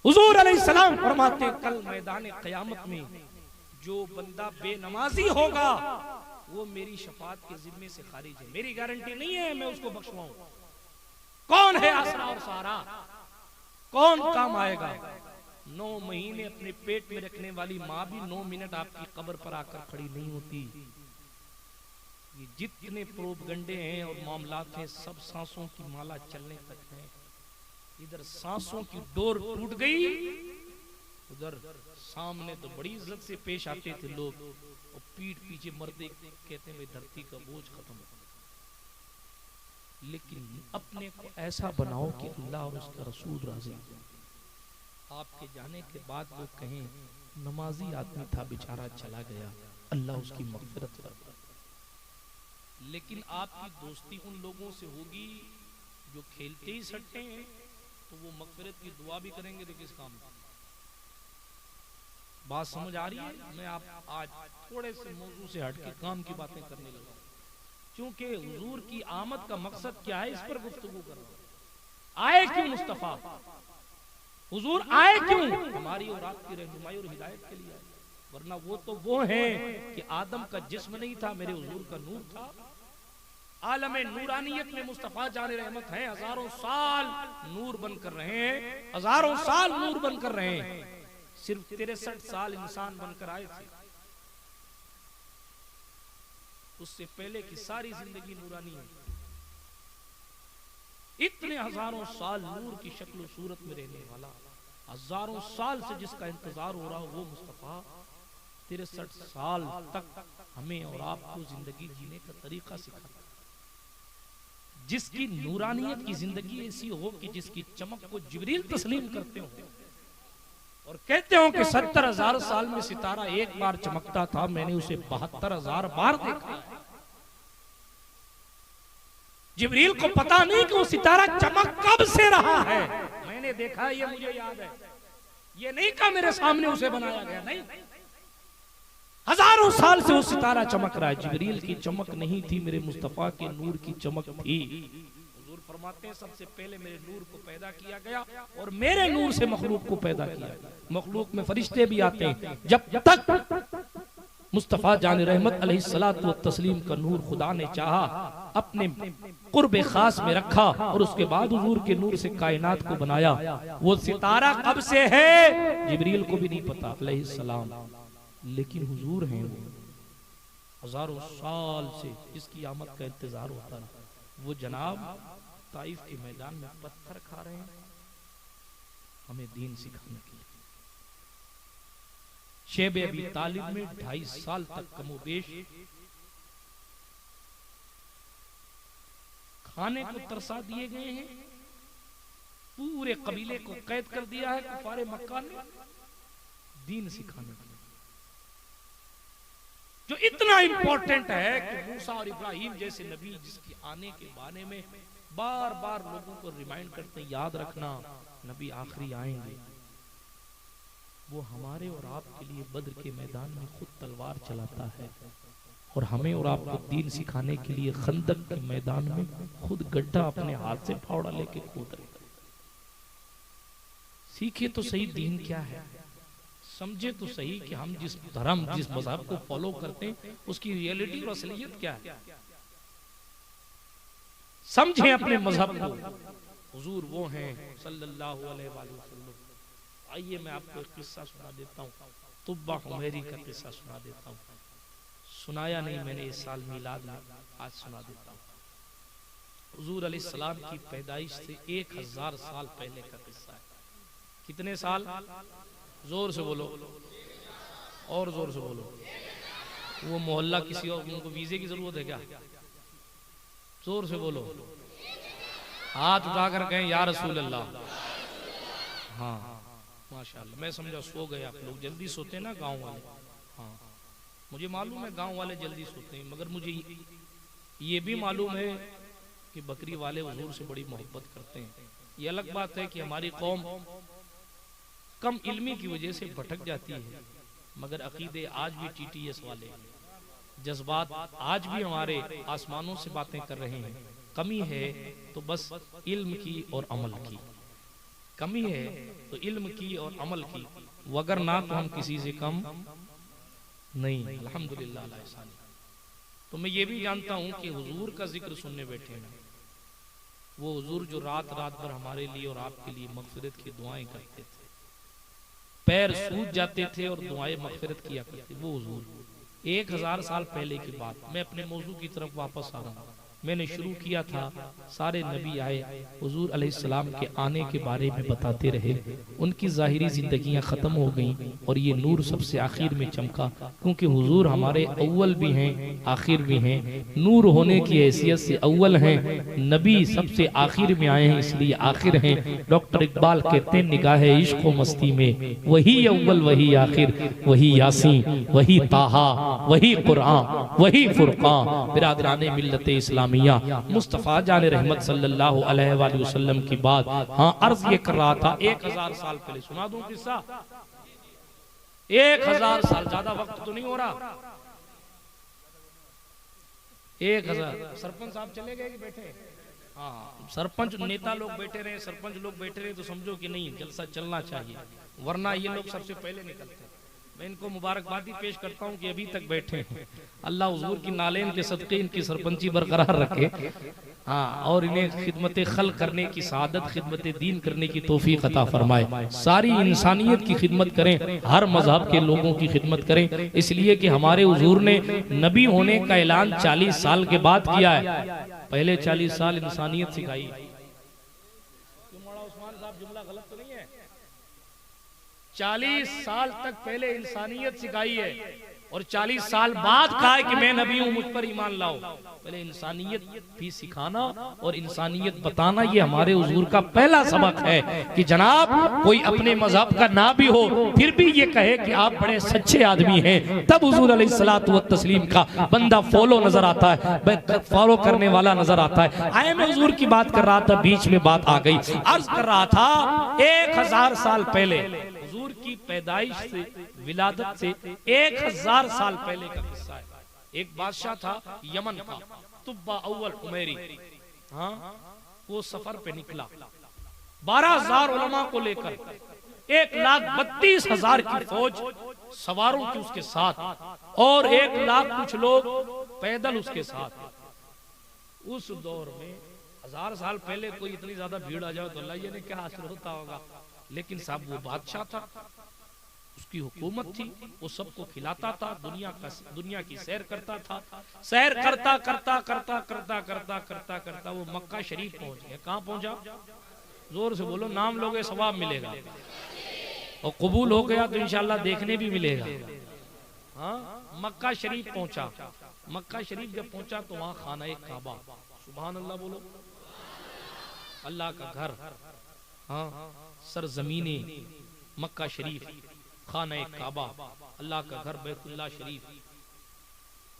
हुजूर अलैहिस्सलाम फरमाते हैं कल मैदान क़यामत में जो बंदा बेनमाजी होगा वो मेरी शफाअत के जिम्मे से खारिज है। मेरी गारंटी नहीं है मैं उसको बख्शवाऊं। कौन है आसरा और सहारा? कौन काम आएगा? 9 महीने अपने पेट में रखने वाली माँ भी 9 मिनट आपकी कब्र पर आकर खड़ी नहीं होती। ये जितने प्रोपगंडे हैं और मामलात हैं सब सांसों की माला चलने तक है। इधर सांसों की डोर टूट गई, उधर सामने तो बड़ी इज्जत से पेश आते थे लोग और पीठ पीछे मरते कहते हैं धरती का बोझ खत्म हो। लेकिन अपने को ऐसा बनाओ कि अल्लाह और उसका रसूल राजी हो। आपके जाने के बाद वो कहें नमाजी आदमी था बेचारा चला गया, अल्लाह उसकी मग़फ़िरत कर दे। लेकिन आपकी दोस्ती उन लोगों से होगी जो खेलते ही सट्टे हैं, तो वो मग़फ़िरत की दुआ भी करेंगे तो किस काम का। बात समझ आ रही है? मैं आप आज थोड़े से मौजू से हट के काम की बातें करने लगा, क्योंकि हुजूर की आमद का मकसद क्या है, इस पर गुफ्तगू कर रहा हूं। आए क्यों मुस्तफा, हुजूर आए क्यों? हमारी और आपकी रहनुमाई और हिदायत के लिए आए। वरना वो तो वो हैं कि आदम का जिस्म नहीं था, मेरे हुजूर का नूर था। आलमे नूरानियत में मुस्तफा जाने रहमत हैं, हजारों साल नूर बनकर रहे हैं, हजारों साल नूर बनकर रहे हैं। सिर्फ 63 साल इंसान बनकर आए थे, उससे पहले की सारी जिंदगी नूरानी है। इतने हजारों साल नूर की शक्ल सूरत में रहने वाला, हजारों साल से जिसका इंतजार हो रहा हो, वो मुस्तफा 63 साल तक हमें और आपको जिंदगी जीने का तरीका सिखाता, जिसकी नूरानियत की जिंदगी ऐसी हो कि जिसकी चमक को जिब्रील तस्लीम करते हो और कहते हो कि 70,000 साल में सितारा एक बार चमकता था, मैंने उसे 72,000 बार देखा। जिब्रील को पता नहीं कि वो सितारा चमक कब से रहा है, मैंने देखा, ये मुझे याद है। ये नहीं कहा मेरे सामने उसे बनाया गया, नहीं, हजारों साल से वो सितारा चमक रहा है। जिब्रील की चमक नहीं थी, मेरे मुस्तफा के नूर की चमक थी। हुजूर फरमाते हैं सबसे पहले मेरे नूर को पैदा किया गया और मेरे नूर से मखलूक को पैदा किया। मखलूक में फरिश्ते भी आते हैं। जब तक मुस्तफा जान रहमत अलैहिस्सलातु व तस्लीम का नूर खुदा ने चाहा अपने कुर्बे खास में रखा और उसके बाद हुजूर के नूर से कायनात को बनाया। वो सितारा कब से है जिब्रील को भी नहीं पता अलैहिस्सलाम, लेकिन हुजूर हैं वो, हजारों साल से जिसकी आमद का इंतजार होता रहा। वो जनाब ताइफ के मैदान में पत्थर खा रहे हैं हमें दीन सिखाने के लिए। शेबे अबी तालिब में 2.5 साल तक कमोबेश खाने को तरसा दिए गए हैं। पूरे कबीले को कैद कर दिया है कुफारे मक्का ने दीन सिखाने के लिए, जो इतना इंपॉर्टेंट है कि मूसा और इब्राहिम जैसे नबी जिसके आने के बारे में बार बार लोगों को रिमाइंड करते, याद रखना नबी आखिरी आएंगे। वो हमारे और आपके लिए बद्र के मैदान में खुद तलवार चलाता है और हमें और आपको दीन सिखाने के लिए खंदक के मैदान में खुद गड्ढा अपने हाथ से फावड़ा लेके खोद रहे। सीखे तो सही दीन क्या है, समझे तो सही कि हम जिस धर्म जिस मजहब को फॉलो करते हैं उसकी रियलिटी और असलियत क्या है। समझे अपने मजहब को। हुजूर वो हैं सल्लल्लाहु अलैहि वसल्लम। आइए मैं आपको एक किस्सा सुना देता हूँ, तुब्बा हुमैरी का किस्सा सुना देता हूँ। सुनाया नहीं मैंने इस साल मिलाद में, आज सुना देता हूँ। हुजूर अलैहिस्सलाम की पैदाइश से 1000 साल पहले का किस्सा है। कितने साल? जोर से बोलो और जोर से बोलो। वो मोहल्ला किसी और, उनको वीजे की जरूरत है क्या? जोर से बोलो, हाथ उठाकर कहें या रसूल अल्लाह। हाँ माशाल्लाह, मैं समझा सो गए आप लोग, जल्दी सोते हैं ना गांव वाले। हाँ मुझे मालूम है गांव वाले जल्दी सोते हैं, मगर मुझे ये भी मालूम है कि बकरी वाले हुजूर से बड़ी मोहब्बत करते हैं। ये अलग बात है कि हमारी कौम कम इल्मी की वजह से भटक जाती है, मगर अकीदे आज भी TTS वाले, जज्बात आज भी हमारे आसमानों से बातें कर रहे हैं। कमी है तो बस इल्म की और अमल की, कमी है तो इल्म की और अमल की, वगरना तो हम किसी से कम नहीं। अल्हम्दुलिल्लाह अला ihसानी। तो मैं ये भी जानता हूँ कि हुजूर का जिक्र सुनने बैठे हैं वो हुजूर जो रात रात भर हमारे लिए और आपके लिए मगफिरत की दुआएं करते थे, पैर सूज जाते थे और दुआएं मगफिरत किया करते, वो हुजूर 1000 साल पहले की बात। मैं अपने मौजू की तरफ वापस आ रहा हूँ। मैंने शुरू किया था, सारे नबी आए, हुजूर अलैहिस्सलाम के आने के बारे में बताते रहे, उनकी ज़ाहिरी जिंदगियां खत्म हो गईं और ये नूर सबसे आखिर में चमका, क्योंकि हुजूर हमारे अव्वल भी हैं आखिर भी हैं, नूर होने की हैसियत से अव्वल हैं, नबी सबसे आखिर में आए हैं इसलिए आखिर हैं। डॉक्टर इकबाल कहते हैं निगाहे इश्क व मस्ती में वही अव्वल वही आखिर, वही यासीन वही ताहा वही कुरान वही फुरकान। बिरादराने मिल्लत इस्लामिया मुस्तफ़ा जान रहमत सल्लल्लाहु अलैहि वसल्लम की बात, हाँ अर्ज ये कर रहा था 1000 साल पहले, सुना दूं किस्सा? 1000 साल, ज्यादा वक्त तो नहीं हो रहा, 1000। सरपंच साहब चले गए कि बैठे? हाँ, सरपंच नेता लोग बैठे रहे, सरपंच लोग बैठे रहे तो समझो कि नहीं जलसा चलना चाहिए, वरना ये लोग सबसे पहले निकलते हैं। मैं इनको मुबारकबादी पेश करता हूँ कि अभी तक बैठे हैं। अल्लाह हुजूर की नालेन के सदके इनकी सरपंची बरकरार रखे, हाँ, और इन्हें खिदमत खल करने की सआदत, खिदमत दीन करने की तौफीक अता फरमाए। सारी इंसानियत की खिदमत करें, हर मजहब के लोगों की खिदमत करें, इसलिए कि हमारे हुजूर ने नबी होने का ऐलान 40 साल के बाद किया है। पहले 40 साल इंसानियत सिखाई। उस्मान साहब जुमला गलत तो नहीं है? 40 साल तक पहले इंसानियत सिखाई है और 40 साल बाद कहा है कि मैं नबी हूं, मुझ पर ईमान लाओ। पहले इंसानियत भी सिखाना और इंसानियत बताना, ये हमारे हुजूर का पहला सबक है कि जनाब कोई अपने मजहब का ना भी हो फिर भी ये कहे कि आप बड़े सच्चे आदमी हैं, तब हुजूर अलैहिस्सलातु व तस्लीम का बंदा फॉलो नजर आता है, फॉलो करने वाला नजर आता है। आए मैं हुजूर की बात कर रहा था, बीच में बात आ गई, अर्ज कर रहा था 1000 साल पहले की पैदाइश से, विलादत से 1000 साल पहले का किस्सा है। एक बादशाह था यमन का, तुब्बा अव्वल उमैरी, हाँ, वो सफर पे निकला 12,000 उलमा को लेकर, 1,32,000 की फौज सवारों की उसके साथ और 1 लाख कुछ लोग पैदल उसके साथ। उस दौर में 1000 साल पहले कोई इतनी ज्यादा भीड़ आ जाए तो अल्लाह ये ने क्या हासिल होता होगा, लेकिन साहब वो बादशाह था, उसकी हुकूमत थी, वो सबको खिलाता था, दुनिया की सैर करता था। सैर करता करता करता करता करता करता करता वो मक्का शरीफ पहुंच गया। कहाँ पहुंचा? जोर से बोलो, नाम लोगे सवाब मिलेगा, और कबूल हो गया तो इंशाल्लाह देखने भी मिलेगा। हाँ, मक्का शरीफ पहुंचा। मक्का शरीफ जब पहुंचा तो वहां खाना एक काबा, सुभान अल्लाह बोलो, अल्लाह का घर, हाँ, सरजमीने मक्का शरीफ, खाना काबा, अल्लाह का घर बैतुल्लाह शरीफ।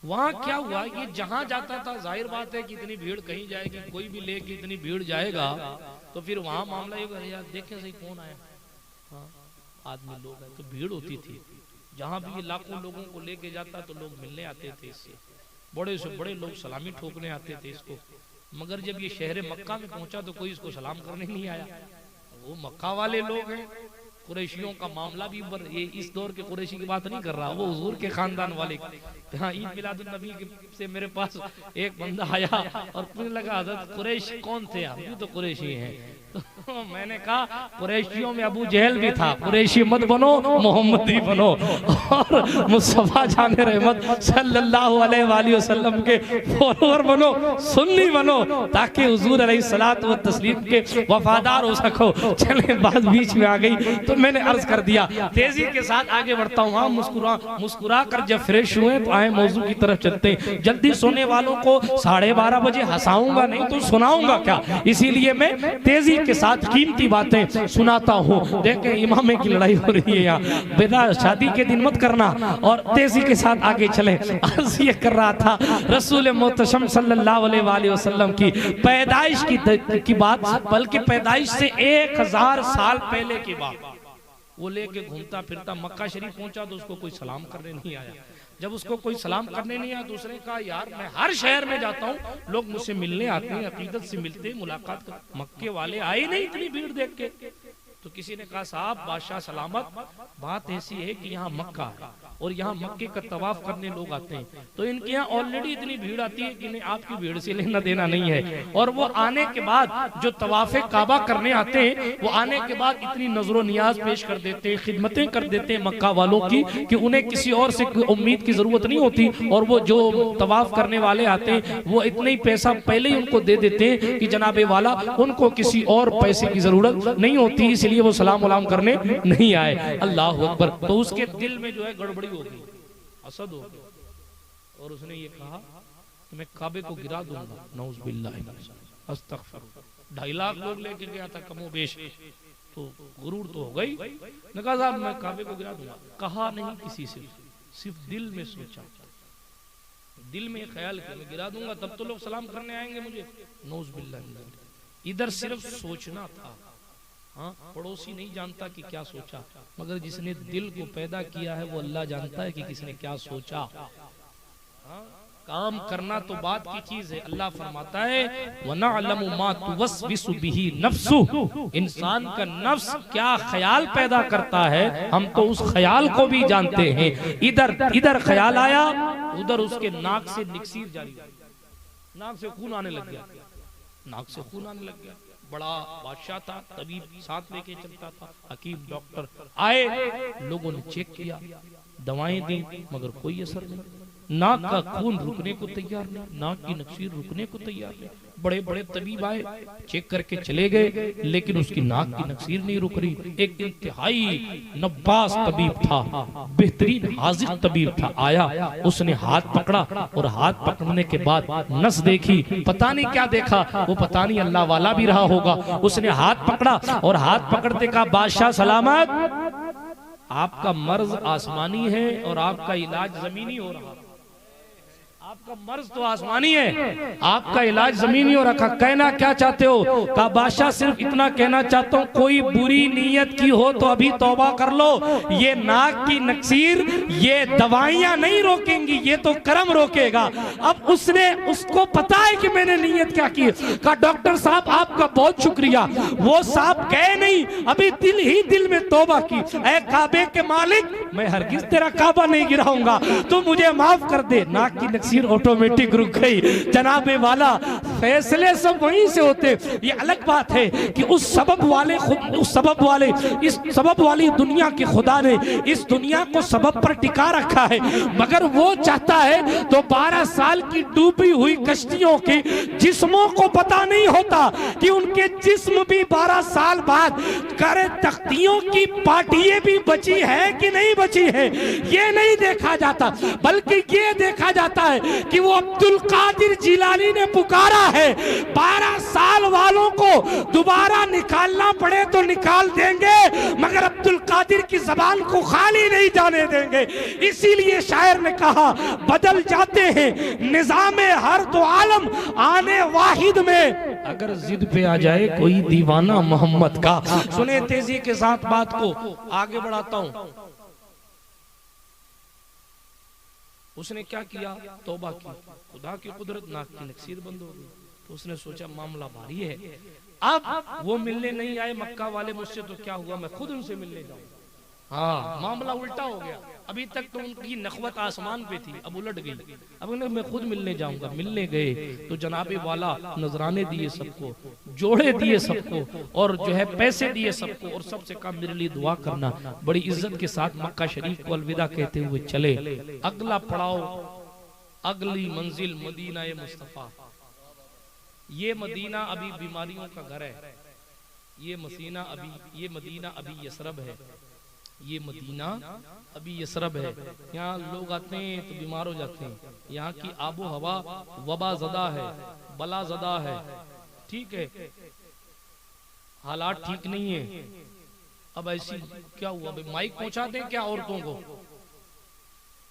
वहां क्या हुआ, ये जहां जाता था जाहिर बात है कि इतनी भीड़ कहीं जाएगी, कोई भी लेके इतनी भीड़ जाएगा तो फिर वहां मामला ये होगा, यार देखे सही कौन आया, हाँ, आदमी लोग है, तो भीड़ होती थी। जहां भी ये लाखों लोगों को लेके जाता तो लोग मिलने आते थे इससे, बड़े से बड़े लोग सलामी ठोकने आते थे इसको। मगर जब ये शहर मक्का में पहुंचा तो कोई इसको सलाम करने नहीं आया। वो मक्का वाले लोग हैं, कुरैशियों का मामला भी ये इस दौर के कुरैशी की बात नहीं कर रहा, वो हुजूर के खानदान वाले। हाँ, ईद मिलादुन नबी से मेरे पास एक बंदा आया और पूछने लगा हज़रत कुरैश कौन थे आप? भी तो कुरैशी हैं। तो मैंने कहा कुरैशियों में अबू जहल भी था, कुरैशी मत बनो, मोहम्मदी बनो, और मुस्तफा जान रहमत सल्लल्लाहु अलैहि वसल्लम के फॉलोअर बनो, सुन्नी बनो, ताकि हुजूर अलैहिस्सलातु व तस्लीम के वफादार हो सको। चले, बात बीच में आ गई तो मैंने अर्ज कर दिया, तेजी के साथ आगे बढ़ता हूँ। हाँ, मुस्कुरा कर जब फ्रेश हुए तो आए मौजू की तरफ चलते। जल्दी सोने वालों को 12:30 बजे हंसाऊंगा नहीं तो सुनाऊंगा क्या, इसीलिए मैं तेजी के साथ कीमती बातें सुनाता हूँ। देखें, इमामे की लड़ाई हो रही है यहाँ, बेटा शादी के दिन मत करना। और तेजी के साथ आगे चले, अर्ज ये कर रहा था रसूल मोहतशम सल्लल्लाहु अलैहि वसल्लम की पैदाइश की बात, बल्कि पैदाइश से 1000 साल पहले की बात। वो लेके घूमता फिरता मक्का शरीफ पहुंचा तो उसको कोई सलाम करने नहीं आया। जब उसको कोई सलाम करने नहीं आया, दूसरे कहा यार मैं हर शहर में जाता हूँ, लोग मुझसे मिलने आते हैं, अकीदत से मिलते हैं, मुलाकात कर, मक्के वाले आए नहीं इतनी भीड़ देख के। तो किसी ने कहा साहब बादशाह सलामत, बात ऐसी है कि यहाँ मक्का है, और यहाँ मक्के का तवाफ करने लोग आते हैं, तो इनके यहाँ ऑलरेडी इतनी भीड़ आती है कि इन्हें आपकी भीड़ से लेना देना नहीं है। और वो आने के बाद जो तवाफे काबा करने आते हैं, वो आने के बाद इतनी नजरो नियाज पेश कर देते हैं, खिदमतें कर देते हैं मक्का वालों की कि उन्हें किसी और से उम्मीद की जरूरत नहीं होती। और वो जो तवाफ करने वाले आते हैं वो इतना ही पैसा पहले ही उनको दे देते हैं कि जनाबे वाला उनको किसी और पैसे की जरूरत नहीं होती, इसलिए वो सलाम वलाम करने नहीं आए। अल्लाह अकबर। तो उसके दिल में जो है गड़बड़ी हो गई, असद हो गई, और उसने ये कहा कि मैं काबे को गिरा दूंगा। नऊज़ बिल्लाहि अस्तगफिर। 2.5 लाख लोग लेके गया था कमोबेश, तो गुरूर तो हो गई। ने कहा साहब मैं काबे को गिरा दूंगा। कहा नहीं किसी से, सिर्फ दिल में सोचा, दिल में ख्याल किया मैं गिरा दूंगा, तब तो लोग सलाम करने आएंगे मुझे। नऊज़ बिल्लाहि। इधर सिर्फ सोचना था। हाँ, पड़ोसी नहीं जानता कि क्या सोचा, मगर जिसने दिल को पैदा किया है वो अल्लाह जानता है कि किसने क्या सोचा। हाँ, काम करना तो बात की चीज है। अल्लाह फरमाता है वनअलमु मा तुवस्विसु बिही नफ्सु, इंसान का नफ्स क्या ख्याल पैदा करता है हम तो उस ख्याल को भी जानते हैं। इधर ख्याल आया, उधर उसके नाक से निक्सीर जारी, नाक से खून आने लग गया, नाक से खून आने लग गया। बड़ा बादशाह था, तबीब साथ लेके चलता था, हकीम डॉक्टर आए, लोगों ने चेक किया, दवाएं दी, मगर कोई असर नहीं। नाक का खून रुकने को तैयार नहीं, नाक की नक्सीर रुकने को तैयार नहीं। बड़े बड़े तबीब आए, चेक करके चले गए, लेकिन उसकी नाक की नक्सीर नहीं रुक रही। एक इंतहाई नब्बास तबीब था, बेहतरीन हाजिर तबीब था, आया, उसने हाथ पकड़ा और हाथ पकड़ने के बाद नस देखी, पता नहीं क्या देखा, वो पता नहीं अल्लाह वाला भी रहा होगा। उसने हाथ पकड़ा और हाथ पकड़ते कहा बादशाह सलामत, आपका मर्ज आसमानी है और आपका इलाज जमीनी हो रहा है। आपका मर्ज तो आसमानी है, आपका इलाज जमीनी हो रखा। कहना क्या चाहते हो? कहा बादशाह सिर्फ इतना कहना चाहता हूँ, कोई बुरी नीयत की हो तो अभी तौबा कर लो। ये नाक की नक्सीर ये दवाइयां नहीं रोकेंगी, ये तो कर्म रोकेगा। अब उसको पता है कि मैंने नीयत क्या की। कहा डॉक्टर साहब आपका बहुत शुक्रिया। वो साहब गए नहीं, अभी दिल ही दिल में तौबा की। ऐ काबे के मालिक, मैं हरगिज तेरा काबा नहीं गिराऊंगा, तो मुझे माफ कर दे। नाक की नक्सीर ऑटोमेटिक रुक गई। जनाबे वाला फैसले सब वहीं से होते। ये अलग बात है कि इस सबब वाली दुनिया के खुदा ने इस दुनिया को सबब पर टिका रखा है, मगर वो चाहता है तो 12 साल की डूबी हुई कश्तियों के जिस्मों को पता नहीं होता कि उनके जिस्म भी 12 साल बाद करे तख्तियों की पार्टियां भी बची है कि नहीं बची है, ये नहीं देखा जाता, बल्कि ये देखा जाता है कि वो अब्दुल कादिर जिलानी ने पुकारा है। 12 साल वालों को दोबारा निकालना पड़े तो निकाल देंगे, मगर अब्दुल कादिर की जबान को खाली नहीं जाने देंगे। इसीलिए शायर ने कहा बदल जाते हैं निजामे हर दो आलम आने वाहिद में, अगर जिद पे आ जाए कोई दीवाना मोहम्मद का। सुने तेजी के साथ बात को आगे बढ़ाता हूं। उसने क्या किया? तौबा की, खुदा की कुदरत, नाक की नक्सीर बंद हो गई। तो उसने सोचा मामला भारी है। अब वो मिलने नहीं आए मक्का वाले मुझसे, तो क्या हुआ, मैं खुद उनसे मिलने जाऊं। हाँ, मामला उल्टा हो गया। अभी तक तो उनकी नखवत आसमान पे थी, अब उलट गई। अब उन्हें मैं खुद मिलने जाऊंगा। मिलने गए तो जनाबे वाला नजराने दिए सबको, जोड़े दिए सबको, और जो है पैसे दिए सबको, और सबसे कहा मेरे लिए दुआ करना। बड़ी इज्जत के साथ मक्का शरीफ को अलविदा कहते हुए चले। अगला पड़ाव, अगली मंजिल मदीना ए मुस्तफा। ये मदीना अभी बीमारियों का घर है, ये मदीना अभी यसरब है, ये मदीना अभी यसरब है। यहाँ लोग आते हैं तो बीमार हो जाते हैं। यहाँ की आबो हवा वबा ज़दा है, बला ज़दा है, ठीक है, हालात ठीक नहीं है। अब ऐसी क्या हुआ भाई, माइक पहुंचा दें क्या औरतों को?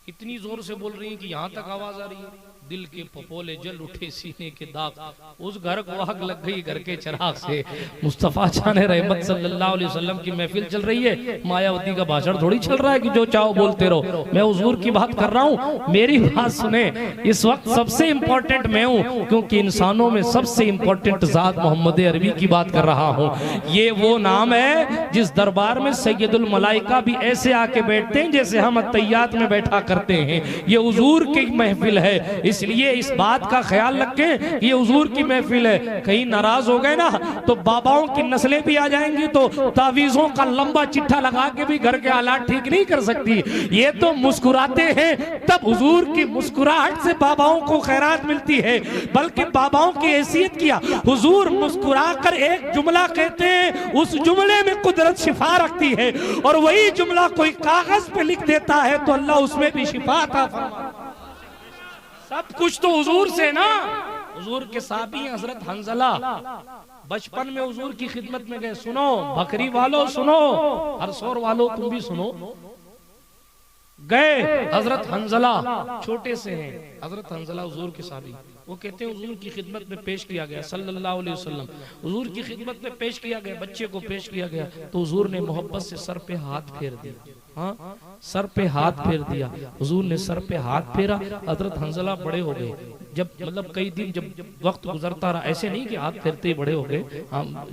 इतनी जोर से बोल रही हैं कि यहाँ तक आवाज आ रही है। दिल के पपोले जल उठे सीने के दाग, उस घर को आग लग गई घर के चिराग से। मुस्तफा जाने रहमत सल्लल्लाहु अलैहि वसल्लम की महफिल चल रही है, मायावती का भाषण थोड़ी चल रहा है कि जो चाहो बोलते रहो। मैं हुजूर की बात कर रहा हूँ, मेरी बात सुने। इस वक्त सबसे इंपॉर्टेंट मैं हूँ, क्योंकि इंसानों में सबसे इंपॉर्टेंट जात मोहम्मद अरबी की बात कर रहा हूँ। ये वो नाम है जिस दरबार में सैयदुल मलाइका भी ऐसे आके बैठते हैं जैसे हम अत्तहियात में बैठा करते हैं। ये हुजूर की महफिल है, इसलिए इस बात का ख्याल रखें, ये हुजूर की महफिल है। कहीं नाराज हो गए ना तो बाबाओं की नस्लें भी आ जाएंगी, तो तावीज़ों का लंबा चिट्ठा लगा के भी घर के हालात ठीक नहीं कर सकती। ये तो मुस्कुराते हैं, तब हुजूर की मुस्कुराहट से बाबाओं को खैरात मिलती है। बल्कि बाबाओं की हैसियत किया, हुजूर मुस्कुराकर एक जुमला कहते हैं, उस जुमले में कुदरत शिफा रखती है, और वही जुमला कोई कागज पे लिख देता है तो अल्लाह उसमें भी शिफा अता फरमाता। सब कुछ तो हुजूर से ना। हुजूर के साहबी हजरत हंजला बचपन में हुजूर की खिदमत में गए। सुनो बकरी वालों सुनो, हरसौर वालों तुम भी सुनो। गए हजरत हंजला छोटे से हैं, हजरत हंजला हुजूर के साहबी। वो कहते हैं हुजूर की खिदमत में पेश किया गया सल्लल्लाहु अलैहि वसल्लम, हुजूर की खिदमत में पेश किया गया, बच्चे को पेश किया गया तो हुजूर ने मोहब्बत से सर पे हाथ फेर दिया। हाँ, सर पे हाथ फेर दिया। हुजूर ने सर पे हाथ फेरा। हजरत हंजला बड़े हो गए, जब मतलब कई दिन जब वक्त गुजरता रहा, ऐसे नहीं कि हाथ फेरते ही बड़े हो गए। हाँ,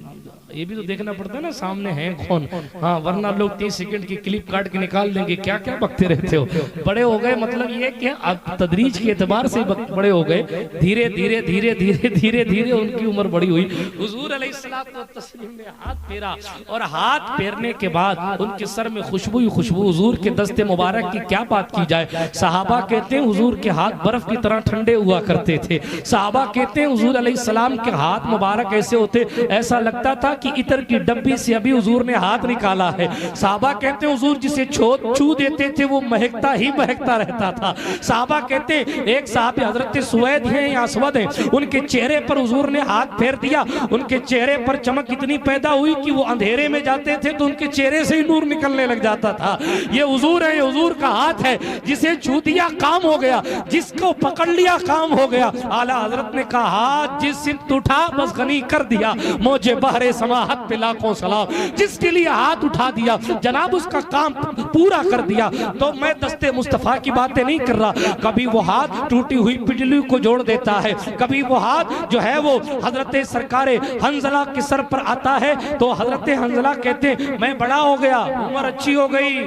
ये भी तो देखना पड़ता है ना सामने है कौन। हाँ, वरना लोग 30 सेकंड की क्लिप काट के निकाल देंगे, क्या क्या बकते रहते हो। बड़े हो गए मतलब ये कि आप तदरीज के एतबार से बड़े हो गए। धीरे धीरे धीरे धीरे धीरे धीरे उनकी उम्र बड़ी हुई। हुजूर अलैहिस्सलातु वस्सलाम ने हाथ फेरा, और हाथ फेरने के बाद उनके सर में खुशबू ही खुशबू। हुजूर के दस्ते मुबारक की क्या बात की जाए। सहाबा कहते हैं हुजूर के हाथ बर्फ की तरह ठंडे हुआ करते थे। सहाबा कहते हैं हुजूर अलैहिस्सलाम के हाथ मुबारक ऐसे होते, ऐसा लगता था कि इतर की डब्बी से अभी हुजूर ने हाथ निकाला है। सहाबा कहते हैं हुजूर जिसे छू देते थे वो महकता ही महकता रहता था। सहाबा कहते हैं एक साहब हजरत सुवैद हैं या अस्वद हैं, उनके चेहरे पर हुजूर ने हाथ फेर दिया, उनके चेहरे पर चमक इतनी पैदा हुई कि वो अंधेरे में जाते थे तो उनके चेहरे से ही नूर निकलने लग जाता था। ये हुजूर है, ये हुजूर का हाथ है, जिसे छू दिया काम हो गया, जिसको पकड़ लिया काम हो गया। आला हजरत ने कहा हाथ जिस सिमत उठा बस गनी कर दिया, मुझे बहरे समाहत पे लाखों सलाम। जिसके लिए हाथ उठा दिया जनाब उसका काम पूरा कर दिया। तो मैं दस्ते मुस्तफा की बातें नहीं कर रहा। कभी वो हाथ टूटी हुई पिटली को जोड़ देता है, कभी वो हाथ जो है वो हजरत सरकारे हंजला के सर पर आता है तो हजरत हंजला कहते हैं मैं बड़ा हो गया, उम्र अच्छी हो गई,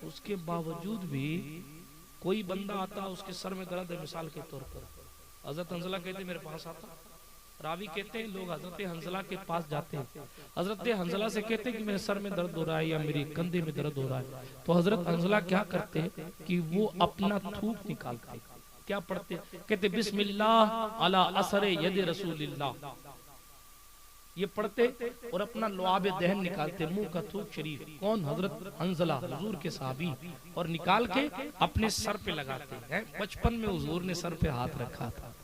उसके बावजूद भी कोई बंदा आता उसके सर में दर्द है मिसाल के तौर पर, हजरत हंजला कहते मेरे पास आता। रावी कहते हैं लोग हजरत हंजला के पास जाते हैं, हजरत हंजला से कहते हैं कि मेरे सर में दर्द हो रहा है या मेरी कंधे में दर्द हो रहा है। तो हजरत हंजला क्या करते हैं कि वो अपना थूक निकालते, क्या पढ़ते, कहते बिस्मिल्लाह अला असरे यद रसूलिल्लाह, ये पढ़ते और अपना लुआब दहन निकालते, मुंह का थूक शरीफ। कौन? हजरत हंजला हुजूर के साहबी, और निकाल के अपने सर पे लगाते हैं। बचपन में हुजूर ने सर पे हाथ रखा था,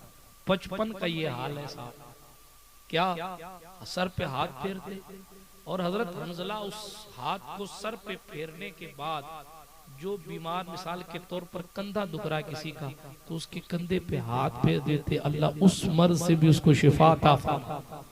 बचपन का ये हाल है साहब, क्या सर पे हाथ फेरते। और हजरत हंजला उस हाथ को सर पे फेरने के बाद जो बीमार मिसाल के तौर पर कंधा दुख रहा है किसी का तो उसके कंधे पे हाथ फेर देते, अल्लाह उस मर्ज से भी उसको शिफा अता फरमाता।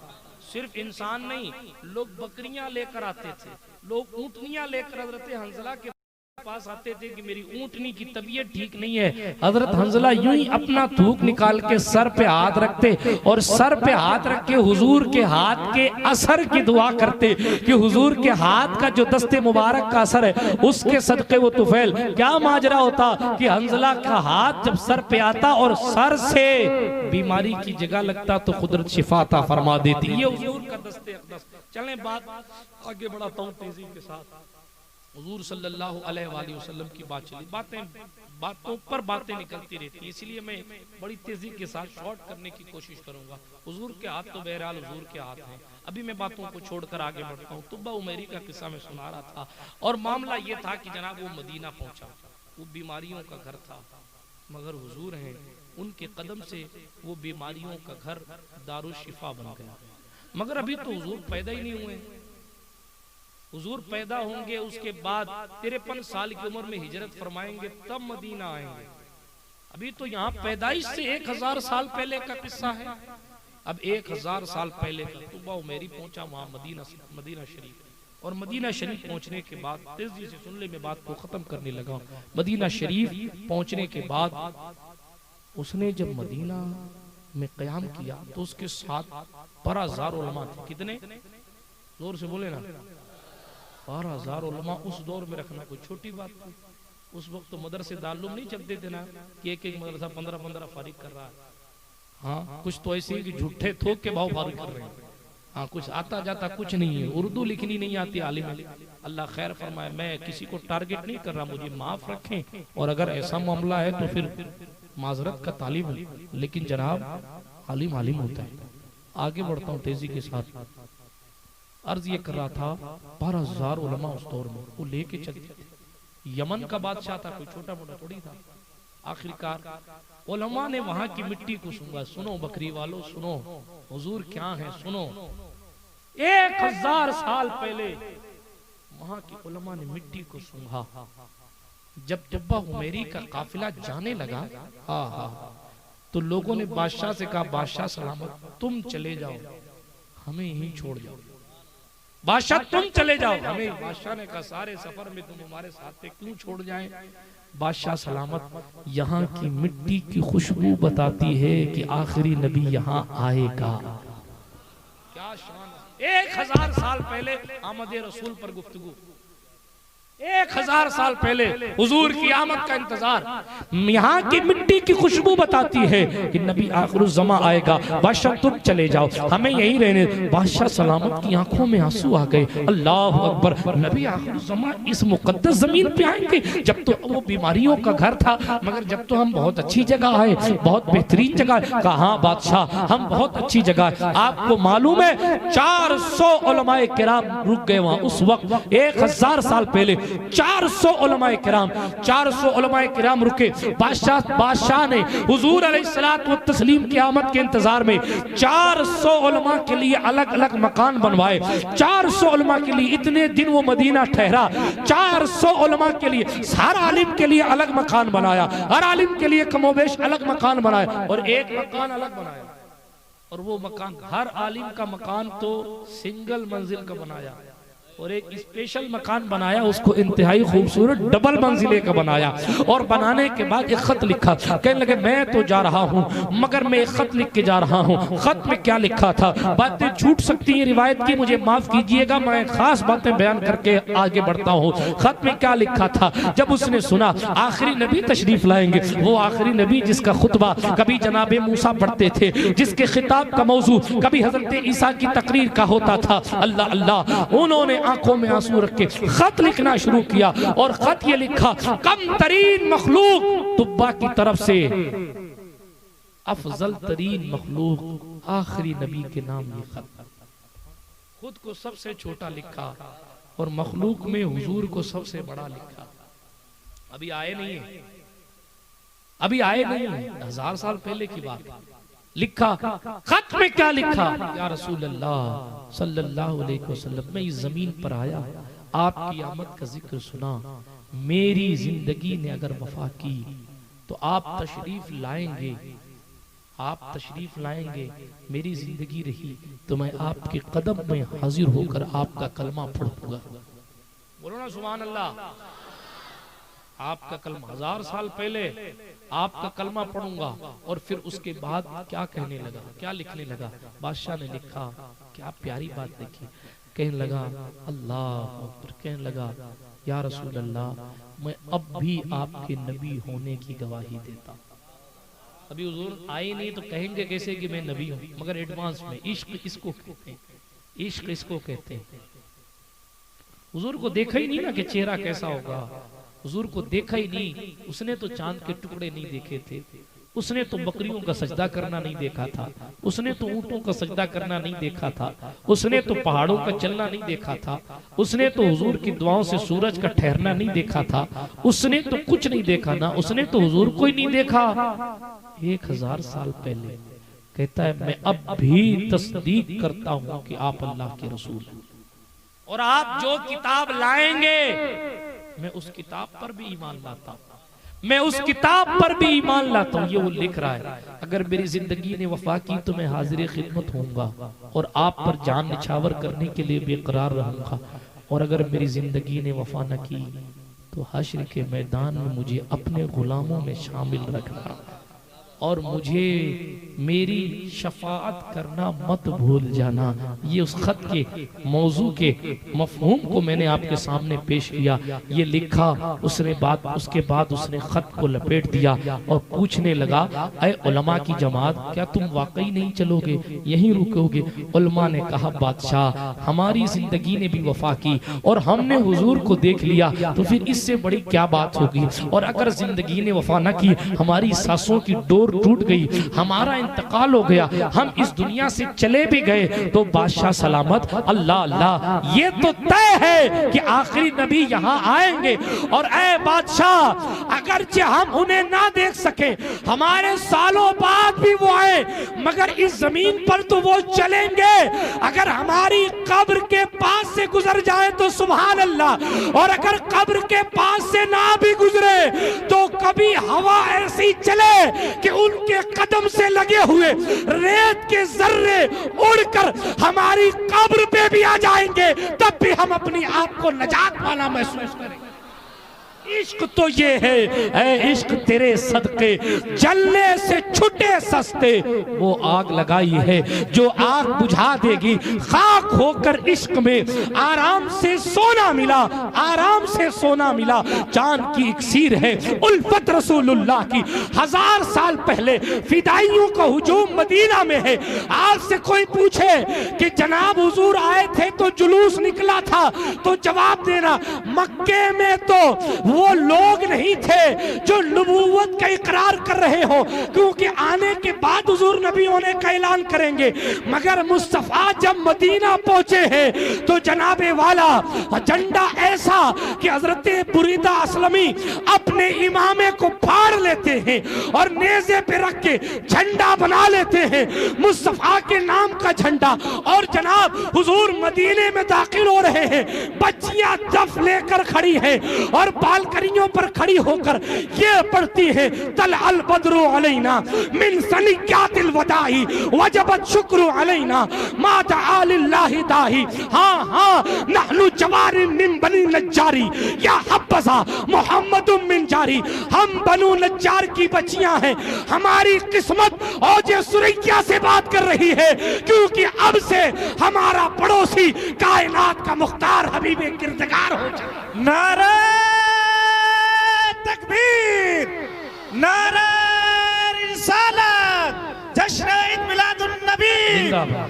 सिर्फ इंसान नहीं, लोग बकरियां लेकर आते थे, लोग ऊंटनियां लेकर हजरत हंजला के पास आते थे कि मेरी ऊंटनी की तबीयत ठीक नहीं है। हजरत हंजला यूं ही अपना थूक निकाल के सर पे हाथ रखते और सर पे हाथ रख के हुजूर के हाथ के असर की दुआ करते कि हुजूर के हाथ का जो दस्ते मुबारक का असर है उसके सदके वो तुफैल। क्या माजरा होता कि हंजला का हाथ जब सर पे आता और सर से बीमारी की जगह लगता तो कुदरत शिफा अता फरमा देती। ये हुजूर का दस्ते अक़दस। चलें बात आगे बढ़ाता हूँ तेजी के साथ। हुजूर सल्लल्लाहु अलैहि वसल्लम की बात चली, बातों पर बातें निकलती रहती है, इसलिए मैं बड़ी तेजी के साथ शॉर्ट करने की कोशिश करूंगा। हुजूर के हाथ तो बहरहाल हुजूर के हाथ हैं। अभी मैं बातों को छोड़कर आगे बढ़ता हूँ। तुब्बा उमैरी का किस्सा मैं सुना रहा था और मामला ये था कि जनाब वो मदीना पहुंचा, वो बीमारियों का घर था, मगर हुजूर हैं उनके कदम से वो बीमारियों का घर दारुल शिफा बन गया। मगर अभी तो हुजूर पैदा ही नहीं हुए। हुजूर पैदा होंगे उसके बाद 53 साल की उम्र में हिजरत फरमाएंगे तब मदीना आएंगे। अभी तो यहाँ पैदाइश से 1000 साल पहले का किस्सा है। अब 1000 साल पहले का तुबा उमेरी पहुंचा वहां मदीना शरीफ। और मदीना शरीफ पहुंचने के बाद, तेजी से सुन ले, मैं बात को खत्म करने लगा। मदीना शरीफ पहुंचने के बाद उसने जब मदीना में क़याम किया तो उसके साथ 12,000 उलमा थे। कितने? जोर से बोले ना। 12,000 उलमा उस दौर में रखना कोई छोटी बात थी। उस वक्त तो मदरसे दारुल नहीं चलते थे ना कि एक मदरसा 15-15 फारिग कर रहा है। हाँ, कुछ तो ऐसे ही कि झूठे थोक के भाव फारिग कर रहे हैं। हाँ, कुछ आता जाता कुछ नहीं है। उर्दू लिखनी नहीं आती आलिम, अल्लाह खैर फरमाए। मैं किसी को टारगेट नहीं कर रहा, मुझे माफ रखें। और अगर ऐसा मामला है तो फिर माजरत का तालिब है, लेकिन जनाब आलिम आलिम होता है। आगे बढ़ता हूँ तेजी के साथ। अर्ज ये कर रहा था 12,000 उलमा उस दौर में वो लेके चल गए थे। यमन का बादशाह था, कोई छोटा मोटा थोड़ी था। आखिरकार उलमा ने वहां की मिट्टी को सूंघा। सुनो बकरी वालों, सुनो हुजूर क्या है, सुनो। 1000 साल पहले वहां की उलमा ने मिट्टी को सूंघा। जब तुब्बा उमेरी का काफिला जाने लगा, तो लोगों ने बादशाह से कहा, बादशाह सलामत, तुम चले जाओ, हमें यहीं छोड़ जाओ। बादशाह तुम चले जाओ हमें। बादशाह ने कहा, सारे सफर में तुम हमारे साथ थे, क्यों छोड़ जाएं? बादशाह सलामत, यहाँ की मिट्टी की खुशबू बताती है कि आखिरी नबी यहाँ आएगा। क्या शान। 1000 साल पहले आमद रसूल पर गुफ्तगू। 1000 साल पहले हुजूर की आमद का इंतजार। यहाँ की मिट्टी की खुशबू बताती है कि नबी आखिरुज़्ज़मा आएगा। बादशाह तुम चले जाओ, हमें यहीं रहने। बादशाह सलामत की आंखों में आंसू आ गए। अल्लाह अकबर, नबी आखिरुज़्ज़मा इस मुकद्दस जमीन पे आएंगे। जब तो वो बीमारियों का घर था, मगर जब तो हम बहुत अच्छी जगह आए, बहुत बेहतरीन जगह। कहाँ बादशाह, हम बहुत अच्छी जगह। आपको मालूम है 400 उलमाए किराम रुक गए वहां उस वक्त। 1000 साल पहले 400 उलमाए किराम, 400 उलमाए किराम रुके। बादशाह ने हुजूर अलैहिस्सलातु व तस्लीम की आमद के इंतजार में 400 उलमा के लिए अलग अलग मकान बनवाए। 400 उलमा के लिए इतने दिन वो मदीना ठहरा। 400 उलमा के लिए, हर आलिम के लिए अलग मकान बनाया, हर आलिम के लिए कमोबेश अलग मकान बनाया और एक मकान अलग बनाया। और वो मकान, हर आलिम का मकान तो सिंगल मंजिल का बनाया और एक स्पेशल मकान बनाया, उसको इंतहाई खूबसूरत डबल मंजिले का बनाया। और बनाने के बाद एक खत लिखा। कहने लगे, मैं तो जा रहा हूँ, मगर मैं एक खत लिख के जा रहा हूँ। खत में क्या लिखा था? बातें छूट सकती हैं रिवायत की, मुझे माफ कीजिएगा, मैं खास बातें बयान करके आगे बढ़ता हूँ। खत में क्या लिखा था? जब उसने सुना आखिरी नबी तशरीफ लाएंगे, वो आखिरी नबी जिसका खुतबा कभी जनाबे मूसा पढ़ते थे, जिसके खिताब का मौजू कभी हजरत ईसा की तकरीर का होता था, अल्लाह अल्लाह, उन्होंने आंखों में आंसू रख के खत लिखना शुरू किया। और खत ये लिखा, कम तरीन मखलूक तुब्बा की तरफ से अफजल तरीन मखलूक आखिरी नबी के नाम ये खत। खुद को सबसे छोटा लिखा और मखलूक में हुजूर को सबसे बड़ा लिखा। अभी आए नहीं है, अभी आए नहीं है, 1000 साल पहले की बात। लिखा, खत में क्या लिखा? या रसूल अल्लाह सल्लल्लाहु अलैहि वसल्लम, मैं इस जमीन पर आया, आपकी आमद का जिक्र सुना, मेरी जिंदगी ने अगर वफा की तो आप तशरीफ लाएंगे, आप तशरीफ लाएंगे, मेरी जिंदगी रही तो मैं आपके कदम में हाजिर होकर आपका कलमा पढ़ूंगा। बोलो ना सुभान अल्लाह। आपका कलमा 1000 साल पहले आपका कलमा पढ़ूंगा। और फिर उसके बाद क्या कहने लगा, क्या लिखने लगा? बादशाह ने लिखा, क्या प्यारी बात लिखी। कहने लगा, अल्लाह अकबर, कहने लगा, या रसूल अल्लाह, मैं अब भी आपके नबी होने की गवाही देता। अभी हुजूर आए नहीं तो कहेंगे कैसे कि मैं नबी हूं, मगर एडवांस में। इश्क इसको कहते हैं, इश्क इसको कहते हैं। हुजूर को देखा ही नहीं ना कि चेहरा कैसा होगा, हुजूर को देखा ही नहीं। उसने तो चांद के टुकड़े नहीं देखे थे, उसने तो बकरियों का सजदा करना नहीं देखा था, उसने तो ऊंटों का सजदा करना नहीं देखा था, उसने तो पहाड़ों का चलना नहीं देखा था, उसने तो हुजूर की दुआओं से सूरज का ठहरना नहीं देखा था, उसने तो कुछ नहीं देखा ना, उसने तो हुजूर को ही नहीं देखा। 1000 साल पहले कहता है, मैं अब भी तस्दीक करता हूं कि आप अल्लाह के रसूल हैं और आप जो किताब लाएंगे मैं उस किताब पर भी ईमान लाता हूं। मैं उस किताब पर भी ईमान लाता हूँ। ये वो लिख रहा है, अगर मेरी जिंदगी ने वफा की तो मैं हाजिर खिदमत होऊंगा और आप पर जान निछावर करने के लिए बेकरार रहूंगा, और अगर मेरी जिंदगी ने वफा न की तो हश्र के मैदान में मुझे अपने गुलामों में शामिल रखना और मुझे मेरी शफाअत करना मत भूल जाना। ये उस खत के मौजू के मफहूम को मैंने आपके सामने पेश किया। ये लिखा उसके बाद उसने खत को लपेट दिया और पूछने लगा, ऐ उलमा की जमात, क्या तुम वाकई नहीं चलोगे, यहीं रुकोगे? उलमा ने कहा, बादशाह, हमारी जिंदगी ने भी वफा की और हमने हुजूर को देख लिया, तो फिर इससे बड़ी क्या बात होगी? और अगर जिंदगी ने वफा न की, हमारी सांसों की डोर टूट गई, हमारा इंतकाल हो गया, हम इस दुनिया से चले भी गए तो बादशाह सलामत। अल्लाह अल्लाह, ये तो तय है कि आखिरी नबी यहाँ आएंगे। और ऐ बादशाह, अगरचे हम उन्हें ना देख सके, हमारे सालों बाद भी वो आए, मगर इस जमीन पर तो वो चलेंगे। अगर हमारी कब्र के पास से गुजर जाए तो सुभान अल्लाह, और अगर कब्र के पास से ना भी गुजरे तो कभी हवा ऐसी चले कि उनके कदम से लगे हुए रेत के जर्रे उड़कर हमारी कब्र पे भी आ जाएंगे, तब भी हम अपनी आप को नजात वाला महसूस करेंगे। इश्क तो ये है, ऐ इश्क तेरे सदके जलने से छुटे सस्ते, वो आग लगाई है जो आग बुझा देगी। खाक होकर इश्क में आराम से सोना मिला, आराम से सोना मिला, चांद की इक्सीर है उल्फत रसूलुल्लाह की। 1000 साल पहले फिदाइयों का हुजूम मदीना में है। आपसे कोई पूछे कि जनाब हुजूर आए थे तो जुलूस निकला था, तो जवाब देना, मक्के में तो वो लोग नहीं थे जो नबूवत का इकरार कर रहे हो, क्योंकि आने के बाद हुजूर नबी होने का ऐलान करेंगे। मगर मुस्तफा जब मदीना पहुंचे हैं तो जनाबे वाला झंडा ऐसा कि हजरत बुरीदा असलमी अपने इमामे को फाड़ लेते हैं और नेज़े पे रख के झंडा बना लेते हैं, मुस्तफा के नाम का झंडा। और जनाब हुजूर मदीने में दाखिल हो रहे हैं, बच्चियां दफ लेकर खड़ी हैं और बालकनियों पर खड़ी होकर ये पढ़ती है, तल अल बद्रु अलैना मिन सनियातिल वदाई वजबत शुक्र अलैना मा दआ लिल्लाहि दाही। हाँ हाँ, नहनु जवारिन मिन बनी नज्जारी या हब्बसा मुहम्मदुम मिन जारी। हम बनु नज्जार की बच्चियां हैं, हमारी किस्मत औजे सुरैया से बात कर रही है, क्योंकि अब से हमारा पड़ोसी कायनात का मुख्तार हबीबे किरदगार हो जाए। नारा तकबीर, नारा रिसालत, जश्न ईद मिलादुन नबी,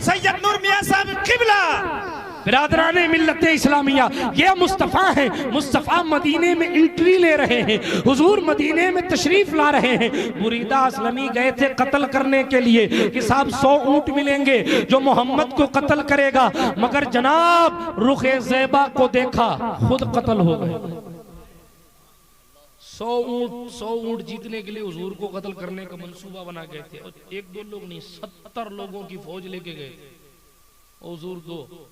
सैयद नूर मियां साहब किबला। बिरादराने मिल्लत इस्लामिया, ये मुस्तफ़ा हैं, मुस्तफ़ा मदीने में एंट्री ले रहे हैं, हुजूर मदीने में तशरीफ ला रहे हैं। बुरीदा असलमी गए थे कत्ल करने के लिए कि साहब 100 ऊंट मिलेंगे जो मोहम्मद को कत्ल करेगा, मगर जनाब रुखे ज़ैबा को देखा, खुद कत्ल हो गए। 100 ऊंट जीतने के लिए हुजूर को कत्ल करने का मंसूबा बना गए थे, और 1-2 लोग नहीं, 70 लोगों की फौज लेके गए थे। हुजूर को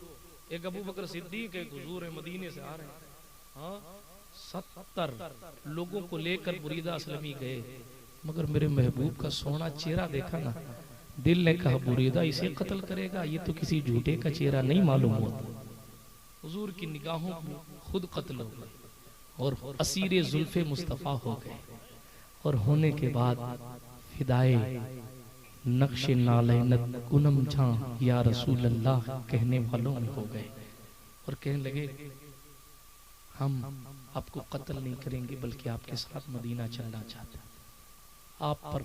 एक अबू बकर सिद्दीक, एक हुजूर है, मदीने से आ रहे हैं, हाँ 70 लोगों को लेकर बुरीदा असलमी गए, मगर मेरे महबूब का सोना चेहरा देखा ना, दिल ने कहा बुरीदा इसे कत्ल करेगा, ये तो किसी झूठे का चेहरा नहीं मालूम होता। हुजूर की निगाहों में खुद कत्ल हो गए और असीरे जुल्फे मुस्तफ़ा हो गए, और होने के बाद फिदाए नक्श नालैनत कुनम झां या रसूल अल्लाह कहने वालों में हो गए, और कहने लगे हम आपको कत्ल नहीं करेंगे, बल्कि आपके साथ मदीना चलना चाहते हैं, आप पर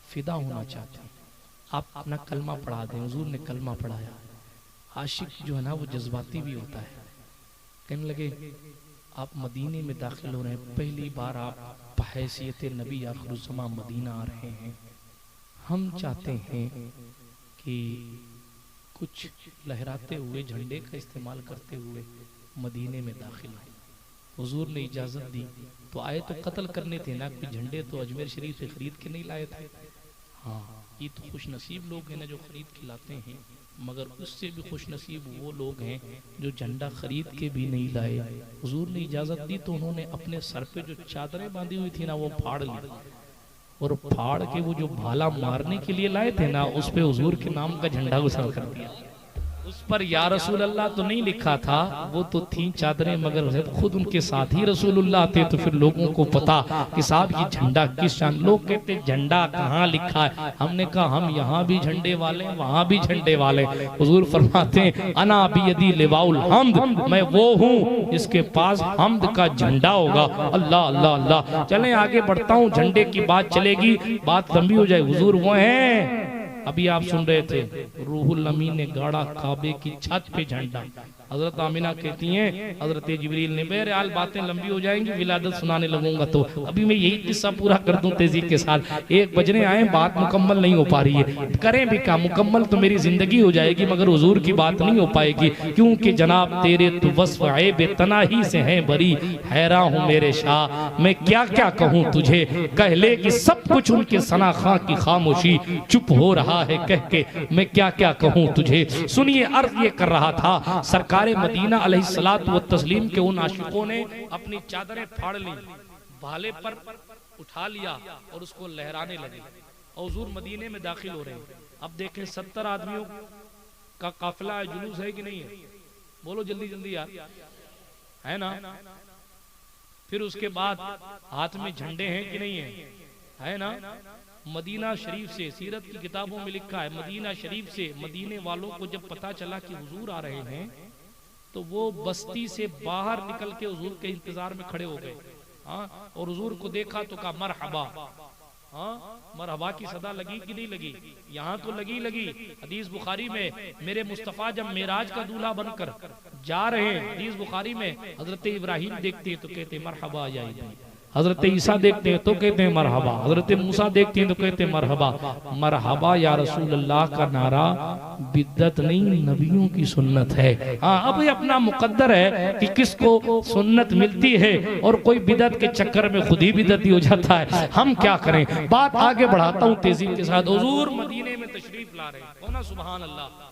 फिदा होना चाहते हैं, आप अपना कलमा पढ़ा दें। हुजूर ने कलमा पढ़ाया। आशिक जो है ना वो जज्बाती भी होता है। कहने लगे आप मदीने में दाखिल हो रहे हैं, पहली बार आप बहैसियत नबी आखिरुज़्ज़मा मदीना आ रहे हैं, हम चाहते हैं कि कुछ लहराते हुए झंडे का इस्तेमाल करते हुए मदीने में दाखिल हो। हुजूर ने इजाज़त दी तो आए तो कत्ल करने थे ना, कोई झंडे तो अजमेर शरीफ से खरीद के नहीं लाए थे। हाँ, ये तो खुश नसीब लोग हैं ना जो खरीद के लाते हैं, मगर उससे भी खुश नसीब वो लोग हैं जो झंडा खरीद के भी नहीं लाए। हुजूर ने इजाजत दी तो उन्होंने अपने सर पे जो चादरें बांधी हुई थी ना वो फाड़ ली, और फाड़ के वो जो भाला मारने के लिए लाए थे ना उस पे हुजूर के नाम का झंडा गुसर कर दिया। उस पर या रसूल अल्लाह तो नहीं लिखा था, वो तो थी चादरें, मगर खुद उनके साथ ही रसूलुल्लाह थे। तो फिर लोगों को पता कि साहब ये झंडा किस शान, लोग कहते झंडा कहाँ लिखा है, हमने कहा हम यहाँ भी झंडे वाले वहाँ भी झंडे वाले। हुजूर फरमाते हैं अना बियदी लिवाउल हम्द, मैं वो हूँ जिसके पास हम्द का झंडा होगा। अल्लाह अल्लाह अल्लाह। चलें आगे बढ़ता हूँ, झंडे की बात चलेगी, बात लंबी हो जाए। हुजूर वो हैं, अभी आप सुन रहे थे रूहुल अमीन ने गाड़ा काबे की छत पे झंडा। हजरत आमिना कहती हैं हजरत जिब्रील ने, बहरहाल बातें लंबी हो जाएंगी, विलादत सुनाने लगूंगा तो अभी मैं यही किस्सा पूरा कर दूं तेजी के साथ। 1 बजने आए, बात मुकम्मल नहीं हो पा रही है, करें भी क्या, मुकम्मल तो मेरी जिंदगी हो जाएगी मगर हुजूर की बात नहीं हो पाएगी, क्योंकि जनाब तेरे तो वस्फ ऐब तनाही से हैं बरी, हैरान हूँ मेरे शाह मैं क्या क्या कहूँ तुझे, कह ले कि सब कुछ उनके सना खां की खामोशी, चुप हो रहा है कह के मैं क्या क्या कहूँ तुझे। सुनिए, अर्ज ये कर रहा था, सरकार मदीना अलैहिस्सलातु व तस्लीम के उन आशिकों ने अपनी चादरें फाड़ ली, भाले पर उठा लिया और उसको लहराने लगे। हुजूर मदीने में दाखिल हो रहे हैं। अब देखें 70 आदमियों का काफिला है, जुलूस है कि नहीं है, बोलो जल्दी जल्दी यार, है ना। फिर उसके बाद हाथ में झंडे हैं कि नहीं है ना। मदीना शरीफ से, सीरत की किताबों में लिखा है, मदीना शरीफ से मदीने वालों को जब पता चला कि हुजूर आ रहे हैं तो वो बस्ती से बाहर निकल के हुजूर के इंतजार में खड़े हो गए। हाँ, और हुजूर को देखा तो कहा मरहबा। हाँ, मरहबा की सदा लगी कि नहीं लगी, यहाँ तो लगी। हदीस बुखारी में मेरे मुस्तफा जब मेराज का दूल्हा बनकर जा रहे हैं, हदीस बुखारी में हजरत इब्राहिम देखते हैं तो कहते मरहबा या इब्राहिम, हजरत ईसा देखते हैं तो कहते हैं मरहबा, हजरत मूसा देखते हैं तो कहते हैं मरहबा। मरहबा या रसूल अल्लाह का नारा बिद्दत नहीं, नबियों की सुन्नत है। हाँ, अब ये अपना मुकद्दर है कि किसको सुन्नत मिलती है और कोई बिदत के चक्कर में खुद ही बिदती हो जाता है। हम क्या करें, बात आगे बढ़ाता हूँ तेजी के साथ। हुजूर मदीने में तशरीफ ला रहे हैं, ना सुभान अल्लाह।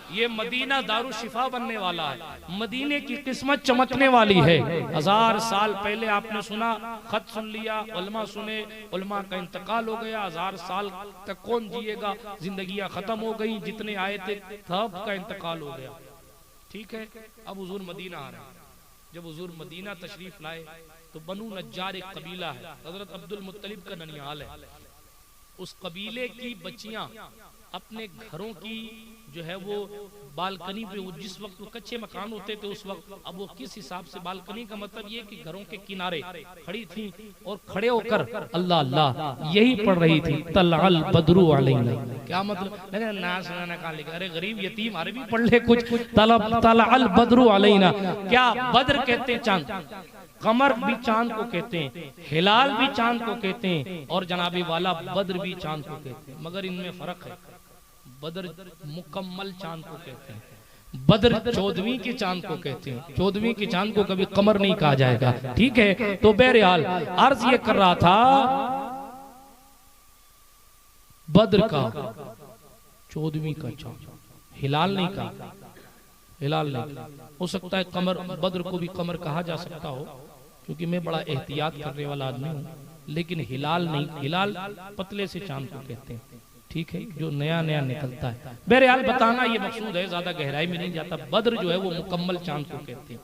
ये मदीना दारुल शिफा बनने वाला है, मदीने की किस्मत चमकने वाली है। 1000 साल पहले आपने सुना, खत सुन लिया, उलमा सुने, उलमा का इंतकाल हो गया, 1000 साल तक कौन जिएगा, जिंदगियां खत्म हो गई, जितने आए थे सब का इंतकाल हो गया। ठीक है, अब हुजूर मदीना आ रहे हैं। जब हुजूर मदीना तशरीफ लाए तो बनु नज्जार एक कबीला है, हजरत अब्दुल मुत्तलिब का ननिहाल है। उस कबीले की बच्चियां अपने घरों की जो है वो बालकनी पे, जिस वक्त वो कच्चे मकान होते थे उस वक्त, अब वो किस हिसाब से, बालकनी का मतलब ये कि घरों के किनारे खड़ी थी और खड़े होकर अल्लाह अल्लाह यही पढ़ रही थी, तलअल बद्रु अलैना। क्या मतलब, ना सुनाना कहा लिखा, अरे गरीब यतीम अरबी पढ़ ले कुछ, तलअल बद्रु अलैना। क्या बद्र कहते हैं चांद, कमर भी चांद को कहते हैं, हिलाल भी चांद को कहते हैं, और जनाबी वाला बद्र भी चांद को कहते हैं, मगर इनमें फर्क है। बद्र मुकम्मल चांद को कहते हैं, बद्र 14वीं के चांद को कहते हैं। 14वीं के चांद को कभी कमर नहीं कहा जाएगा। ठीक है, तो बहरहाल अर्ज ये कर रहा था, बद्र का 14वीं का चांद, हिलाल नहीं कहा, हिलाल नहीं। हो सकता है कमर, बद्र को भी कमर कहा जा सकता हो, क्योंकि मैं बड़ा एहतियात करने वाला आदमी हूँ, लेकिन हिलाल नहीं, हिलाल पतले से चांद को कहते हैं। ठीक है, जो नया नया निकलता है। बहरहाल बताना ये मकसूद है, ज्यादा गहराई में नहीं जाता। बद्र जो है वो मुकम्मल चांद को कहते हैं,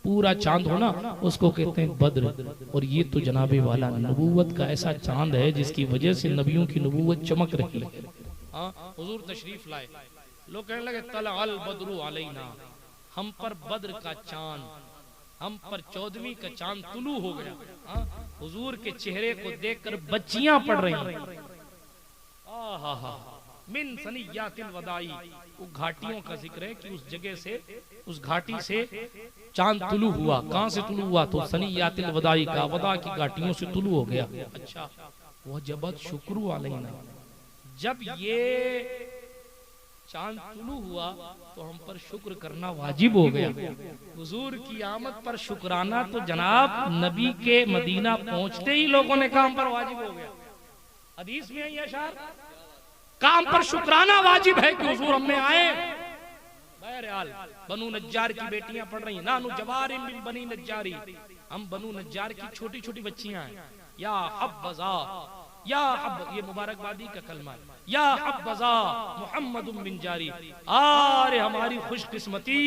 पूरा चांद हो ना उसको कहते हैं बद्र। और ये तो जनाबे वाला नबूवत का ऐसा चांद है जिसकी वजह से नबियों की नबूवत चमक रही है। हाँ, हुजूर तशरीफ लाए, लोग कहने लगे तलअल बद्रु अलैना, हम पर बद्र का चांद, हम पर 14वीं का चांद तुलू हो गया। हाँ, हुजूर के चेहरे को देखकर बच्चियां पढ़ रही हैं, मिन सनियातिल वदाई। वो घाटियों का जिक्र है कि उस जगह से, उस घाटी से चांद तुलू हुआ। कहां से तुलू हुआ, तो सनियातिल वदाई का, वदा की घाटियों से तुलू हो गया। अच्छा, वह जबत शुक्र अलैना, जब ये चांद तुलू हुआ तो हम पर शुक्र करना वाजिब हो गया। हुजूर की आमद पर शुक्राना तो जनाब नबी के मदीना पहुंचते ही लोगों ने काम पर वाजिब हो गया। हदीस में है ये अशार, काम पर शुक्राना वाजिब है कि हुजूर हम में आए आल, बनु नज्जार की बेटियां पढ़ रही हैं, नानु जवारिम मिन बनी नज्जारी, हम बनु नज्जार की छोटी छोटी बच्चियां हैं। या हब्बज़ा, या ये मुबारकबादी का कलमा है, या हब्बज़ा मुहम्मदुम बिन जारी, अरे हमारी खुशकिस्मती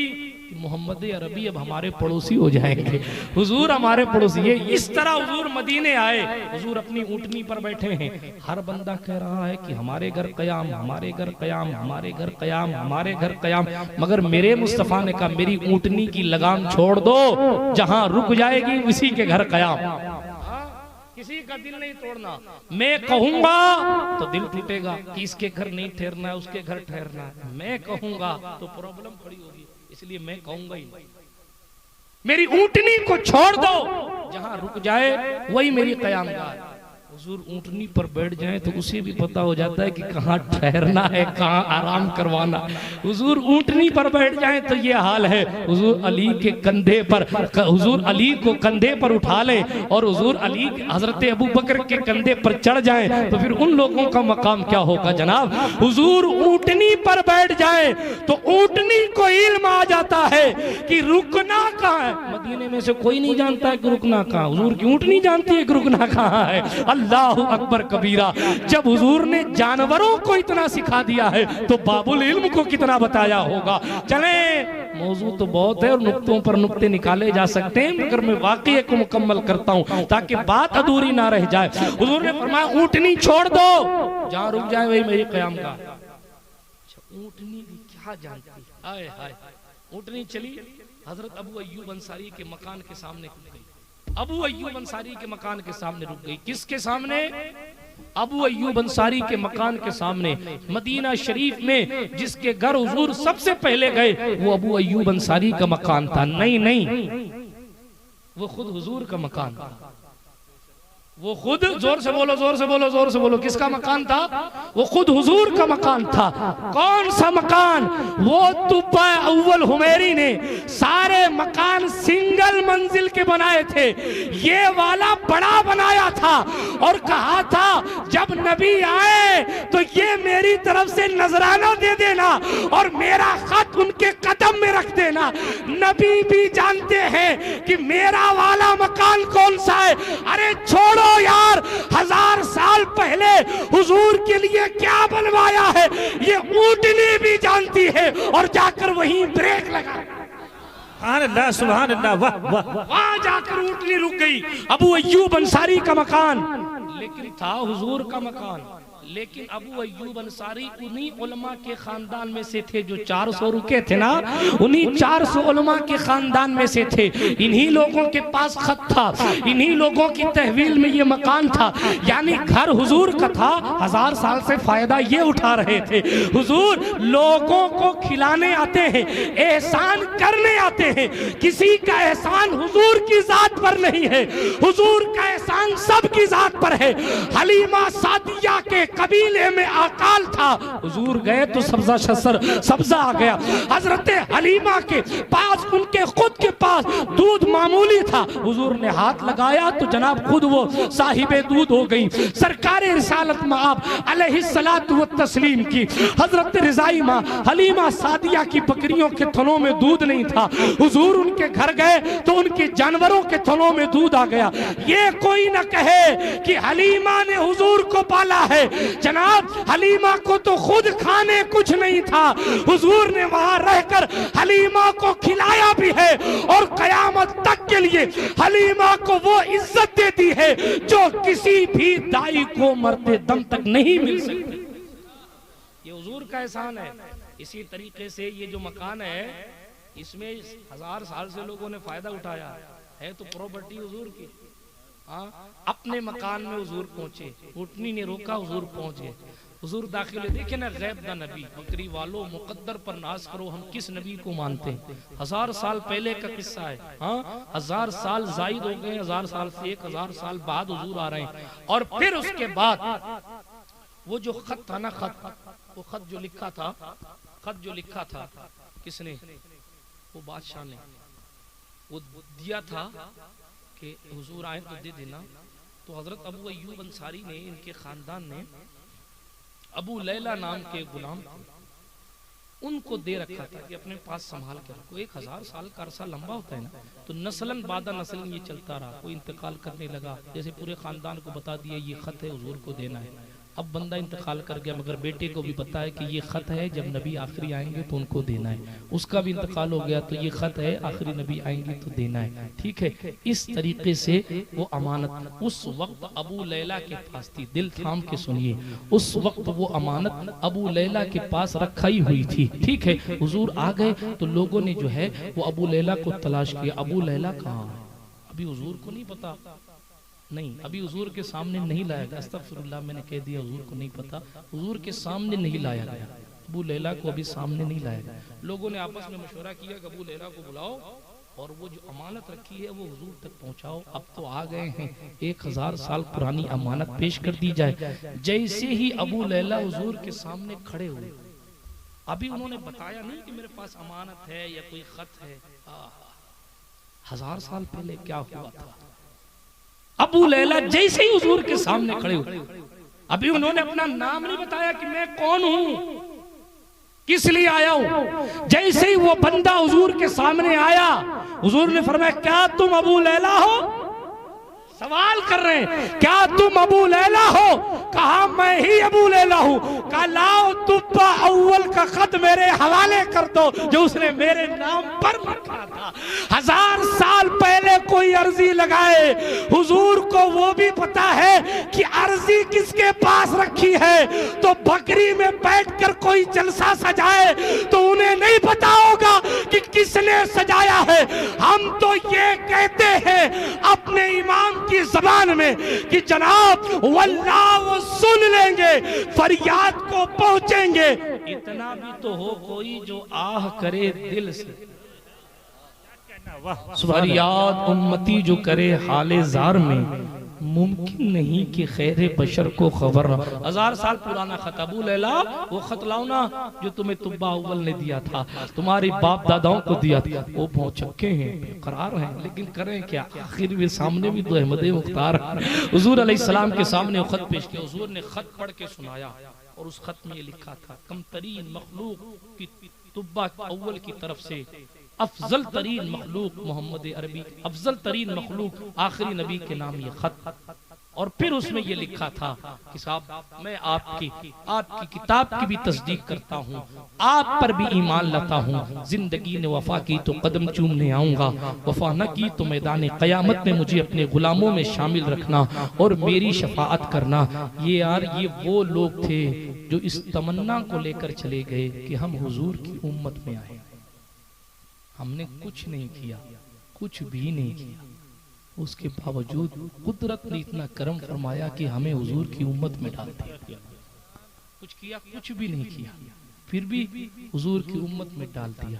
कि मोहम्मद अरबी अब हमारे पड़ोसी हो जाएंगे। हुजूर हमारे पड़ोसी, ये इस तरह हुजूर मदीने आए, हुजूर अपनी ऊंटनी पर बैठे हैं, हर बंदा कह रहा है कि हमारे घर कयाम, हमारे घर कयाम, हमारे घर कयाम, हमारे घर कयाम, मगर मेरे मुस्तफा ने कहा मेरी ऊंटनी की लगाम छोड़ दो, जहां रुक जाएगी उसी के घर कयाम। किसी का दिल नहीं तोड़ना, मैं कहूंगा तो दिल टूटेगा कि इसके घर नहीं ठहरना है, उसके घर ठहरना है, मैं कहूंगा तो प्रॉब्लम खड़ी होगी, इसलिए मैं कहूंगा ही मेरी ऊंटनी को छोड़ दो, जहां रुक जाए वही मेरी कयामगाह है। हुजूर ऊंटनी पर बैठ जाए तो उसे भी पता हो जाता है कि कहाँ ठहरना है, कहाँ आराम करवाना। हुजूर ऊंटनी पर बैठ जाए तो ये हाल है, हुजूर अली के कंधे पर, हुजूर अली को कंधे पर उठा ले और हुजूर अली हजरत अबू बकर के कंधे पर चढ़ जाए तो फिर उन लोगों का मकाम क्या होगा जनाब। हुजूर ऊंटनी पर बैठ जाए तो ऊंटनी को इल्म आ जाता है कि रुकना कहाँ है। मदीने में से कोई नहीं जानता है कि रुकना कहाँ, हुजूर की ऊंटनी जानती है कि रुकना कहाँ है। अल्लाहु अकबर कबीरा। जब हुजूर ने जानवरों को इतना सिखा दिया है तो बाबुल इल्म को कितना बताया होगा। चले मौजू तो बहुत है और नुक्तों पर नुक्ते निकाले जा सकते हैं, मगर मैं वाकये को मुकम्मल करता हूँ ताकि बात अधूरी ना रह जाए। हुजूर ने फरमाया ऊंटनी छोड़ दो, जहाँ रुक जाए वही मेरी कयाम का। ऊंटनी भी क्या जानती, हाय हाय। ऊंटनी चली, हजरत अबू अय्यूब अंसारी के मकान के सामने रुक गई। अबू अय्यूब अंसारी के मकान के सामने रुक गई। किसके सामने? अबू अय्यूब अंसारी के मकान के सामने। मदीना शरीफ में जिसके घर हुजूर सबसे पहले गए वो अबू अय्यूब अंसारी का मकान था। नहीं नहीं, वो खुद हुजूर का मकान था। वो खुद, जोर से बोलो, जोर से बोलो, जोर से बोलो, किसका मकान था? वो खुद हुजूर का मकान था। कौन सा मकान? वो तुब्बा अव्वल हुमैरी ने सारे मकान सिंगल मंजिल के बनाए थे, ये वाला बड़ा बनाया था और कहा था जब नबी आए तो ये मेरी तरफ से नजराना दे देना और मेरा खत उनके कदम में रख देना। नबी भी जानते हैं कि मेरा वाला मकान कौन सा है। अरे छोड़ो यार, 1000 साल पहले हुजूर के लिए क्या बनवाया है ये ऊंटनी भी जानती है और जाकर वहीं ब्रेक लगा। सुभान अल्लाह, वाह वाह। वहां जाकर ऊंटनी रुक गई। अबू अय्यूब अंसारी का मकान लेकिन था हुजूर का मकान। लेकिन अबू अय्यूब अंसारी उन्हीं उलमा के खानदान में से थे जो 400 रुके थे ना, उन्हीं 400 उलमा के खानदान में से थे। इन्हीं लोगों के पास खत था, इन्हीं लोगों की तहवील में ये मकान था। यानी घर हुजूर का था, 1000 साल से फायदा ये उठा रहे थे। हुजूर लोगों को खिलाने आते हैं, एहसान करने आते हैं। किसी का एहसान हुजूर की जात पर नहीं है, हुजूर का एहसान सबकी जात पर है। हलीमा सादिया के कबीले में अकाल था, हुजूर गए तो सब्जा शसर सब्जा आ गया। हजरत हलीमा के पास, उनके खुद के पास दूध मामूली था, हुजूर ने हाथ लगाया तो जनाब खुद वो साहिबे दूध हो गई। सरकार रिसालत मआब अलैहिस्सलातु व तस्लीम की हजरत रिजाई माँ हलीमा सादिया की बकरियों के थनों में दूध नहीं था, हुजूर उनके घर गए तो उनके जानवरों के थनों में दूध आ गया। ये कोई न कहे कि हलीमा ने हुजूर को पाला है। जनाब हलीमा को तो खुद खाने कुछ नहीं था, हुजूर ने वहां रहकर हलीमा को खिलाया भी है और कयामत तक के लिए हलीमा को वो इज्जत देती है जो किसी भी दाई को मरते दम तक नहीं मिल सकती। ये हुजूर का एहसान है। इसी तरीके से ये जो मकान है इसमें 1000 साल से लोगों ने फायदा उठाया है, तो प्रॉपर्टी हुजूर की। अपने मकान में हुजूर पहुंचे, ऊंटनी ने रोका, हुजूर पहुंचे, हुजूर दाखिल। देखे ना गैब दा नबी, बकरी वालों मुकद्दर पर नाज करो, हम किस नबी को मानते हैं। 1000 साल पहले का किस्सा है। 1000 साल जायद हो गए, 1000 साल से 1000 साल बाद हुजूर आ रहे हैं। और फिर उसके बाद वो जो खत था ना, वो खत जो लिखा था, किसने? वो बादशाह ने वो दिया था कि हुजूर आए तो दे देना। तो हजरत अबू अय्यूब अंसारी ने, इनके खानदान ने, अबू लैला नाम के गुलाम थे, उनको दे रखा था कि अपने पास संभाल के रखो। 1000 साल का अरसा लंबा होता है ना, तो नस्लन बादा नस्लन ये चलता रहा। कोई इंतकाल करने लगा, जैसे पूरे खानदान को बता दिया ये खत है हुजूर को देना है। अब बंदा इंतकाल कर गया, मगर बेटे को भी पता है कि ये खत है जब नबी आखिरी आएंगे तो उनको देना है। उसका भी इंतकाल हो गया तो ये खत है आखिरी नबी आएंगे तो देना है। ठीक है, इस तरीके से वो अमानत उस वक्त अबू लैला के पास थी। दिल थाम के सुनिए, उस वक्त वो अमानत अबू लैला के पास रखाई हुई थी। ठीक है, हुजूर आ गए तो लोगों ने जो है वो अबू लैला को तलाश किया। अबू लैला कहाँ है? अभी हुजूर को नहीं पता, नहीं अभी हुजूर के सामने नहीं लाया गया। अस्तगफिरुल्लाह, मैंने कह दिया हुजूर को नहीं पता, हुजूर के सामने नहीं लाया गया। अबू लैला को अभी सामने नहीं लाया गया। लोगों ने आपस में मशवरा किया कि अबू लैला को बुलाओ और वो जो अमानत रखी है वो हुजूर तक पहुंचाओ। अब तो आ गए हैं, 1000 साल पुरानी अमानत पेश कर दी जाए। जैसे ही अबू लैला हुजूर के सामने खड़े हुए, अभी उन्होंने बताया नहीं कि मेरे पास अमानत है या कोई खत है। 1000 साल पहले क्या हुआ था। अबू लैला जैसे ही हुजूर के सामने खड़े हुए, अभी उन्होंने अपना नाम नहीं बताया कि मैं कौन हूं, किस लिए आया हूं। जैसे ही वो बंदा हुजूर के सामने आया, हुजूर ने फरमाया क्या तुम अबू लैला हो? सवाल कर रहे हैं, क्या तुम अबू लैला हो? कहा मैं ही अबू लैला हूं। कहा लाओ तुब्बा अव्वल का खत मेरे हवाले कर दो जो उसने मेरे नाम पर रखा था। 1000 साल पहले कोई अर्जी लगाए, हुजूर को वो भी पता है कि अर्जी किसके पास रखी है। तो बकरी में बैठकर कोई जलसा सजाए तो उन्हें नहीं पता होगा कि किसने सजाया है। हम तो ये कहते हैं अपने इमाम की ज़बान में कि जनाब वल्लाह वो सुन लेंगे, फरियाद को पहुंचेंगे। इतना भी तो हो कोई जो आह करे दिल से, फरियाद उम्मती जो करे हाले जार में, मुमकिन नहीं कि खैरे बशर को खबर। 1000 साल पुराना खत। अबू लैला वो खत लाओ ना जो तुम्हें तुब्बा अव्वल ने दिया था, तुम्हारे बाप दादाओं को दिया था। वो भौचक्के हैं, बेकरार हैं, लेकिन करें क्या, आखिर में सामने भी तो अहमद मुख्तार हुजूर अलैहिस्सलाम के सामने वो खत पेश किया। हुजूर ने खत पढ़ के सुनाया और उस खत में ये लिखा था, कमतरीन मखलूक की तुब्बा अव्वल की तरफ से अफजल तरीन मखलूक मोहम्मद अरबी, अफजल तरीन मखलूक आखिरी नबी के नाम ये खत। और फिर उसमें ये लिखा था कि साहब मैं आपकी किताब की भी तस्दीक करता हूँ, आप पर भी ईमान लाता हूँ। जिंदगी ने वफा की तो कदम चूमने आऊंगा, वफा न की तो मैदान क़यामत में मुझे अपने गुलामों में शामिल रखना और मेरी शफाअत करना। ये यार ये वो लोग थे जो इस तमन्ना को लेकर चले गए कि हम हुजूर की उम्मत में आए। हमने कुछ नहीं किया, कुछ भी नहीं किया, उसके बावजूद कुदरत ने इतना करम फरमाया कि हमें हुजूर की उम्मत में डाल दिया। कुछ किया, कुछ भी नहीं किया, फिर भी हुजूर की उम्मत में डाल दिया।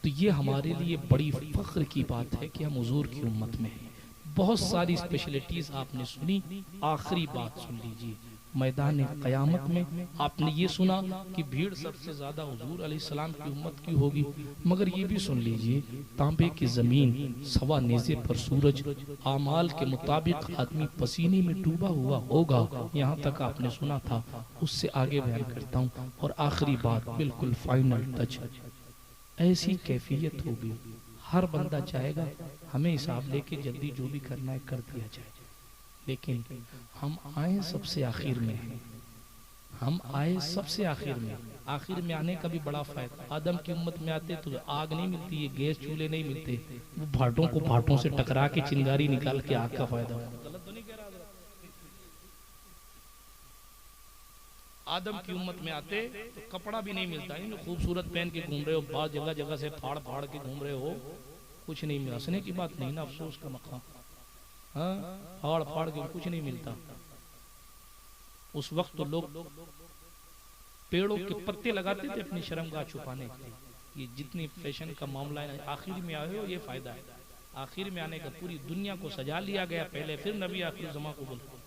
तो ये हमारे लिए बड़ी फख्र की बात है कि हम हुजूर की उम्मत में हैं। बहुत सारी स्पेशलिटीज आपने सुनी, आखिरी बात सुन लीजिए, मैदान क़यामत में आपने ये सुना कि भीड़ सबसे ज्यादा हुजूर अलैहिस्सलाम की उम्मत की होगी, मगर ये भी सुन लीजिए तांबे की जमीन, सवा नेज़े पर सूरज, आमाल के मुताबिक आदमी पसीने में डूबा हुआ होगा। यहाँ तक आपने सुना था, उससे आगे बयान करता हूँ। और आखिरी बात, बिल्कुल फाइनल टच, ऐसी कैफियत होगी, हर बंदा चाहेगा हमें हिसाब लेके जल्दी जो भी करना है कर दिया जाए, लेकिन हम आए सबसे आखिर में हैं। हम आए सबसे आखिर में। आखिर में आने का भी बड़ा फायदा। आदम की उम्मत में आते तो आग नहीं मिलती है, गैस चूल्हे नहीं मिलते, वो भाटों को भाटों से टकरा के चिंगारी निकाल के आग का फायदा होगा। गलत तो नहीं कह रहा? आदम की उम्मत में आते तो कपड़ा भी नहीं मिलता, नहीं खूबसूरत पहन के घूम रहे हो, बाहर जगह जगह से फाड़ फाड़ के घूम रहे हो, कुछ नहीं मिला। हंसने की बात नहीं ना, अफसोस का मकाम। हाँ, फाड़ फाड़ के कुछ नहीं मिलता। उस वक्त तो लोग पेड़ों के पत्ते लगाते थे अपनी शर्मगाह छुपाने के लिए। ये जितनी फैशन का मामला है, आखिर में आए हो ये फायदा है। आखिर में आने का पूरी दुनिया को सजा लिया गया पहले, फिर नबी आखिर ज़मा को बोलते।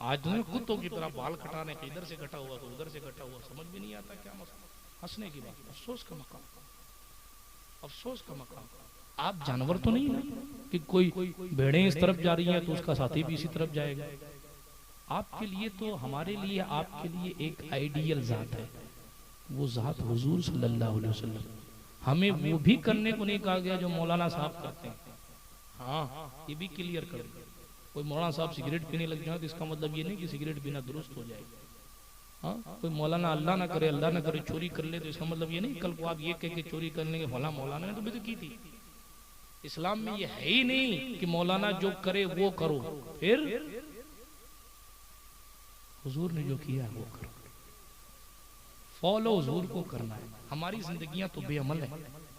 आज तुम्हें कुत्तों की तरह बाल कटाने के, इधर से कटा हुआ तो उधर से कटा हुआ, समझ भी नहीं आता क्या मसला। हंसने की बात, अफसोस का मकाम, अफसोस का मकाम। आप जानवर तो नहीं है कि कोई भेड़ें इस तरफ जा रही हैं तो उसका साथी भी इसी तरफ जाएगा। आपके लिए तो, हमारे लिए, आपके लिए एक आइडियल जात है, वो ज़ात हुजूर सल्लल्लाहु अलैहि वसल्लम। हमें वो भी करने को नहीं कहा गया जो मौलाना साहब करते हैं। हाँ, ये भी क्लियर कर दो। कोई मौलाना साहब सिगरेट पीने लग जाए तो इसका मतलब ये नहीं कि सिगरेट पीना दुरुस्त हो जाएगा। हाँ, कोई मौलाना अल्लाह ना करे चोरी कर ले तो इसका मतलब ये नहीं कल को आप ये कह के चोरी कर लेंगे फला मौलाना ने तो भी तो की थी। इस्लाम में ये है ही नहीं कि मौलाना जो करे वो करो, फिर हुजूर ने जो किया वो करो, फॉलो हुजूर को करना है। हमारी जिंदगियां तो बेअमल है।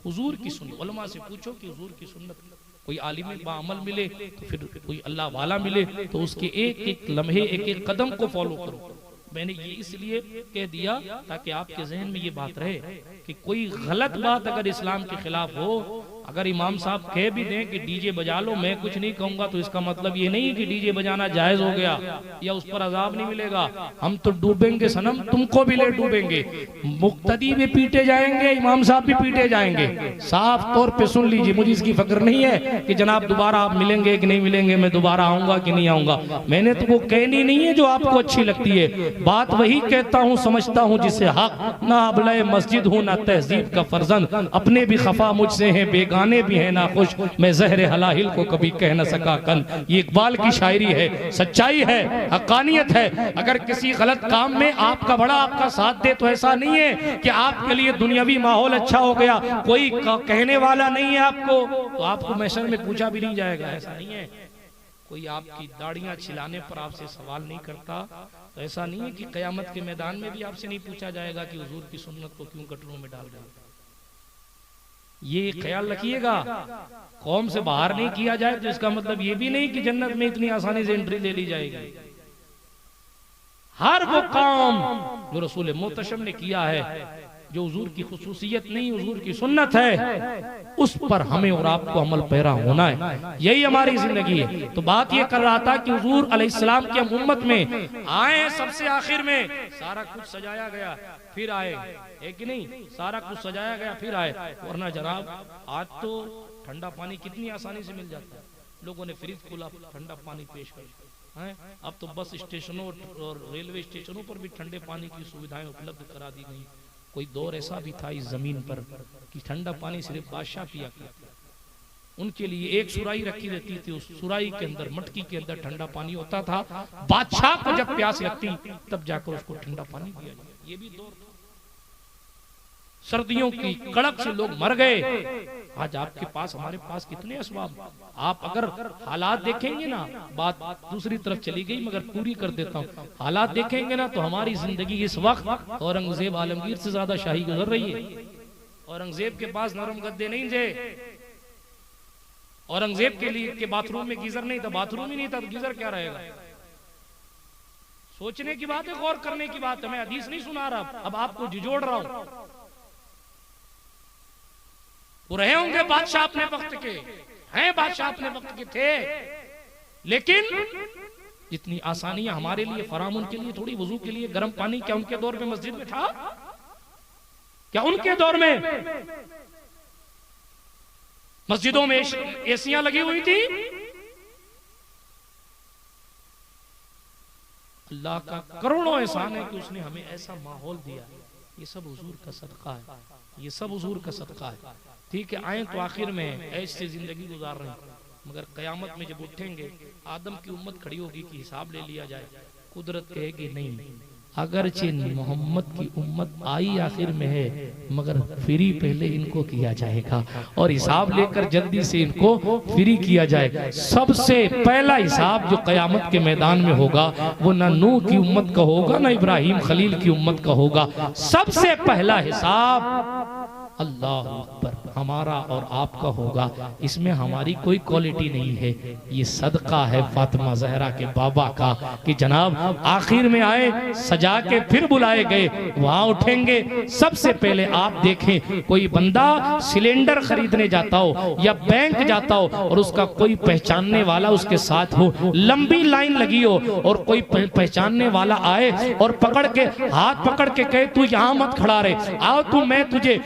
हुजूर की सुन्नत, उलमा से पूछो कि हुजूर की सुन्नत, कोई आलिम बाअमल मिले तो फिर कोई अल्लाह वाला मिले तो उसके एक एक लम्हे एक एक कदम को फॉलो करो। मैंने ये इसलिए कह दिया ताकि आपके जहन में ये बात रहे कि कोई गलत बात अगर इस्लाम के खिलाफ हो, अगर इमाम साहब कह भी दें कि डीजे बजा लो, मैं कुछ नहीं कहूंगा, तो इसका मतलब ये नहीं कि डीजे बजाना जायज हो गया या उस पर अजाब नहीं मिलेगा। हम तो डूबेंगे सनम, तुमको भी ले डूबेंगे, मुक्तदी भी पीटे जाएंगे, इमाम साहब भी पीटे जाएंगे। साफ तौर पे सुन लीजिए, मुझे इसकी फिक्र नहीं है कि जनाब दोबारा आप मिलेंगे कि नहीं मिलेंगे, मैं दोबारा आऊंगा कि नहीं आऊंगा। मैंने तो वो कहनी नहीं है जो आपको अच्छी लगती है, बात वही कहता हूँ समझता हूँ जिसे हक। ना अबले मस्जिद हूँ ना तहजीब का फर्जंद, अपने भी खफा मुझसे हैं बेगाने भी हैं ना खुश, मैं जहर हलाहिल को कभी कह न सका कन। ये इकबाल की शायरी है, सच्चाई है, हकानियत है। अगर किसी गलत काम में आपका बड़ा आपका साथ दे तो ऐसा नहीं है कि आपके लिए दुनियावी माहौल अच्छा हो गया, कोई कहने वाला नहीं है आपको तो आपको मैशर में पूछा भी नहीं जाएगा, ऐसा नहीं है। कोई आपकी दाढ़ियां छिलाने पर आपसे सवाल नहीं करता तो ऐसा नहीं है कि कयामत के मैदान में भी आपसे नहीं पूछा जाएगा कि हुजूर की सुन्नत को क्यों गटरों में डाल रहे। ये ख्याल रखिएगा, कौम से बाहर नहीं किया जाए तो इसका मतलब ये भी नहीं कि जन्नत में इतनी आसानी से एंट्री ले ली जाएगी। हर वो काम जो रसूल मोहतशम ने किया है, जो हुजूर की खुसूसियत नहीं हुजूर की सुन्नत है, उस पर हमें और आपको अमल पैरा होना है। यही हमारी जिंदगी है। तो बात ये कर रहा था कि हुजूर अलैहिस्सलाम की हम उम्मत में आए, सबसे आखिर में सारा कुछ सजाया गया फिर आए, है कि नहीं? सारा कुछ सजाया गया फिर आए। वरना जनाब आज तो ठंडा पानी कितनी आसानी से मिल जाता है, लोगों ने फ्रिज खोला ठंडा पानी पेश कर है। अब तो बस स्टेशनों और रेलवे स्टेशनों पर भी ठंडे पानी की सुविधाएं उपलब्ध करा दी गई। कोई दौर ऐसा भी था इस जमीन पर कि ठंडा पानी सिर्फ बादशाह पिया करते, उनके लिए एक सुराही रखी रहती थी, उस सुराही के अंदर मटकी के अंदर ठंडा पानी होता था। बादशाह को जब प्यास लगती तब जाकर उसको ठंडा पानी दिया जाए। ये भी दौर था। सर्दियों की कड़क से लोग मर गए। आज आपके पास हमारे पास कितने असबाब। आप अगर हालात देखेंगे ना, बात दूसरी तरफ चली गई मगर पूरी कर देता हूँ। हालात देखेंगे ना तो हमारी जिंदगी इस वक्त औरंगजेब आलमगीर से ज्यादा शाही गुजर रही है। औरंगजेब के पास नरम गद्दे नहीं थे, औरंगजेब के लिए के बाथरूम में गीजर नहीं था, बाथरूम ही नहीं था तो गीजर क्या रहेगा। सोचने की बात है, गौर करने की बात है। मैं हदीस नहीं सुना रहा, अब आपको झिझोड़ रहा हूं। वो रहे होंगे बादशाह अपने वक्त के, हैं बादशाह अपने वक्त के थे, लेकिन जितनी आसानियां हमारे लिए फराम उनके लिए थोड़ी। वजू के लिए गर्म पानी क्या उनके दौर में मस्जिद में था? क्या उनके दौर में मस्जिदों में एसियां लगी हुई थी? अल्लाह का करोड़ों एहसान है कि उसने हमें ऐसा माहौल दिया। ये सब हुजूर का सदका है, ये सब हुजूर का सदका है। ठीक है, आए तो आखिर में ऐसी जिंदगी गुजार रहे हैं, मगर कयामत में जब उठेंगे आदम की उम्मत खड़ी होगी कि हिसाब ले लिया जाए। कुदरत कहेगी नहीं, अगरचे मोहम्मद की उम्मत आई आखिर में है, मगर फ्री पहले इनको किया जाएगा और हिसाब लेकर जल्दी से इनको फ्री किया जाएगा। सबसे पहला हिसाब जो कयामत के मैदान में होगा वो ना नूह की उम्मत का होगा ना इब्राहिम खलील की उम्मत का होगा। सबसे पहला हिसाब अल्लाह अकबर हमारा और आपका होगा। इसमें हमारी कोई क्वालिटी नहीं है, ये सदका है फातिमा जहरा के बाबा का कि जनाब आखिर में आए, सजा के फिर बुलाए गए, वहां उठेंगे। सबसे पहले आप देखें कोई बंदा सिलेंडर खरीदने जाता हो या बैंक जाता हो और उसका कोई पहचानने वाला उसके साथ हो, लंबी लाइन लगी हो और कोई पहचानने वाला आए और पकड़ के हाथ पकड़ के कहे तू यहाँ मत खड़ा रहे, आओ तू मैं तुझे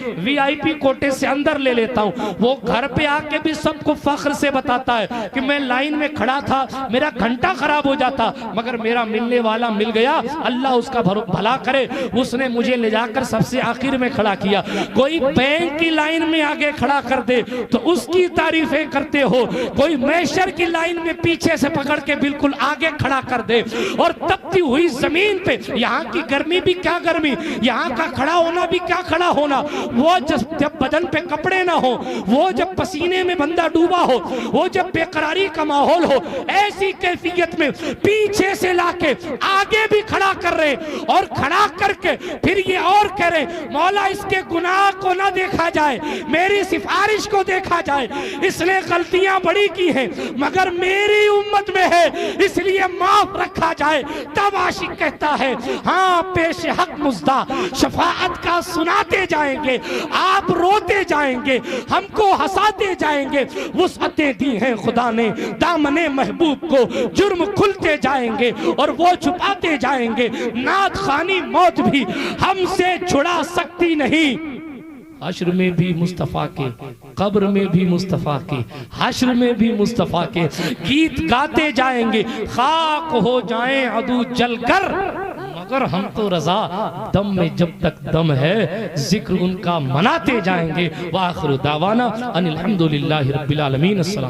VIP कोटे से अंदर ले लेता हूँ। वो घर पे आके भी सबको फख्र से बताता है कि मैं लाइन में खड़ा था, मेरा घंटा खराब हो जाता, मगर मेरा मिलने वाला मिल गया, अल्लाह उसका भला करे, उसने मुझे ले जाकर सबसे आखिर में खड़ा किया। कोई बैंक की लाइन में आगे खड़ा कर दे तो उसकी तारीफें करते हो, कोई मैशर की लाइन में पीछे से पकड़ के बिल्कुल आगे खड़ा कर दे, और तपती हुई जमीन पे, यहाँ की गर्मी भी क्या गर्मी, यहाँ का खड़ा होना भी क्या खड़ा होना, वो जब बदन पे कपड़े ना हो, वो जब पसीने में बंदा डूबा हो, वो जब बेकरारी का माहौल हो, ऐसी कैफियत में पीछे से लाके आगे भी खड़ा कर रहे, और खड़ा करके फिर ये और कह रहे, मौला इसके गुनाह को ना देखा जाए, मेरी सिफारिश को देखा जाए, इसने गलतियां बड़ी की हैं मगर मेरी उम्मत में है इसलिए माफ रखा जाए। तब आशिक कहता है हाँ पेश हक मुज्दा शफाअत का सुनाते जाएंगे, आप रोते जाएंगे, हमको हंसाते जाएंगे, वुसअतें दी हैं खुदा ने दामने महबूब को, जुर्म खुलते जाएंगे और वो छुपाते जाएंगे, नात खानी मौत भी हमसे छुड़ा सकती नहीं। हश्र में भी मुस्तफ़ा के, कब्र में भी मुस्तफ़ा के, हश्र में भी मुस्तफ़ा के गीत गाते जाएंगे, खाक हो जाएं अदू जलकर, मगर हम तो रजा दम में जब तक दम है जिक्र उनका मनाते जाएंगे। व आखिर दावाना अनिल हम्दुलिल्लाहि रब्बिल आलमीन। अस्सलाम।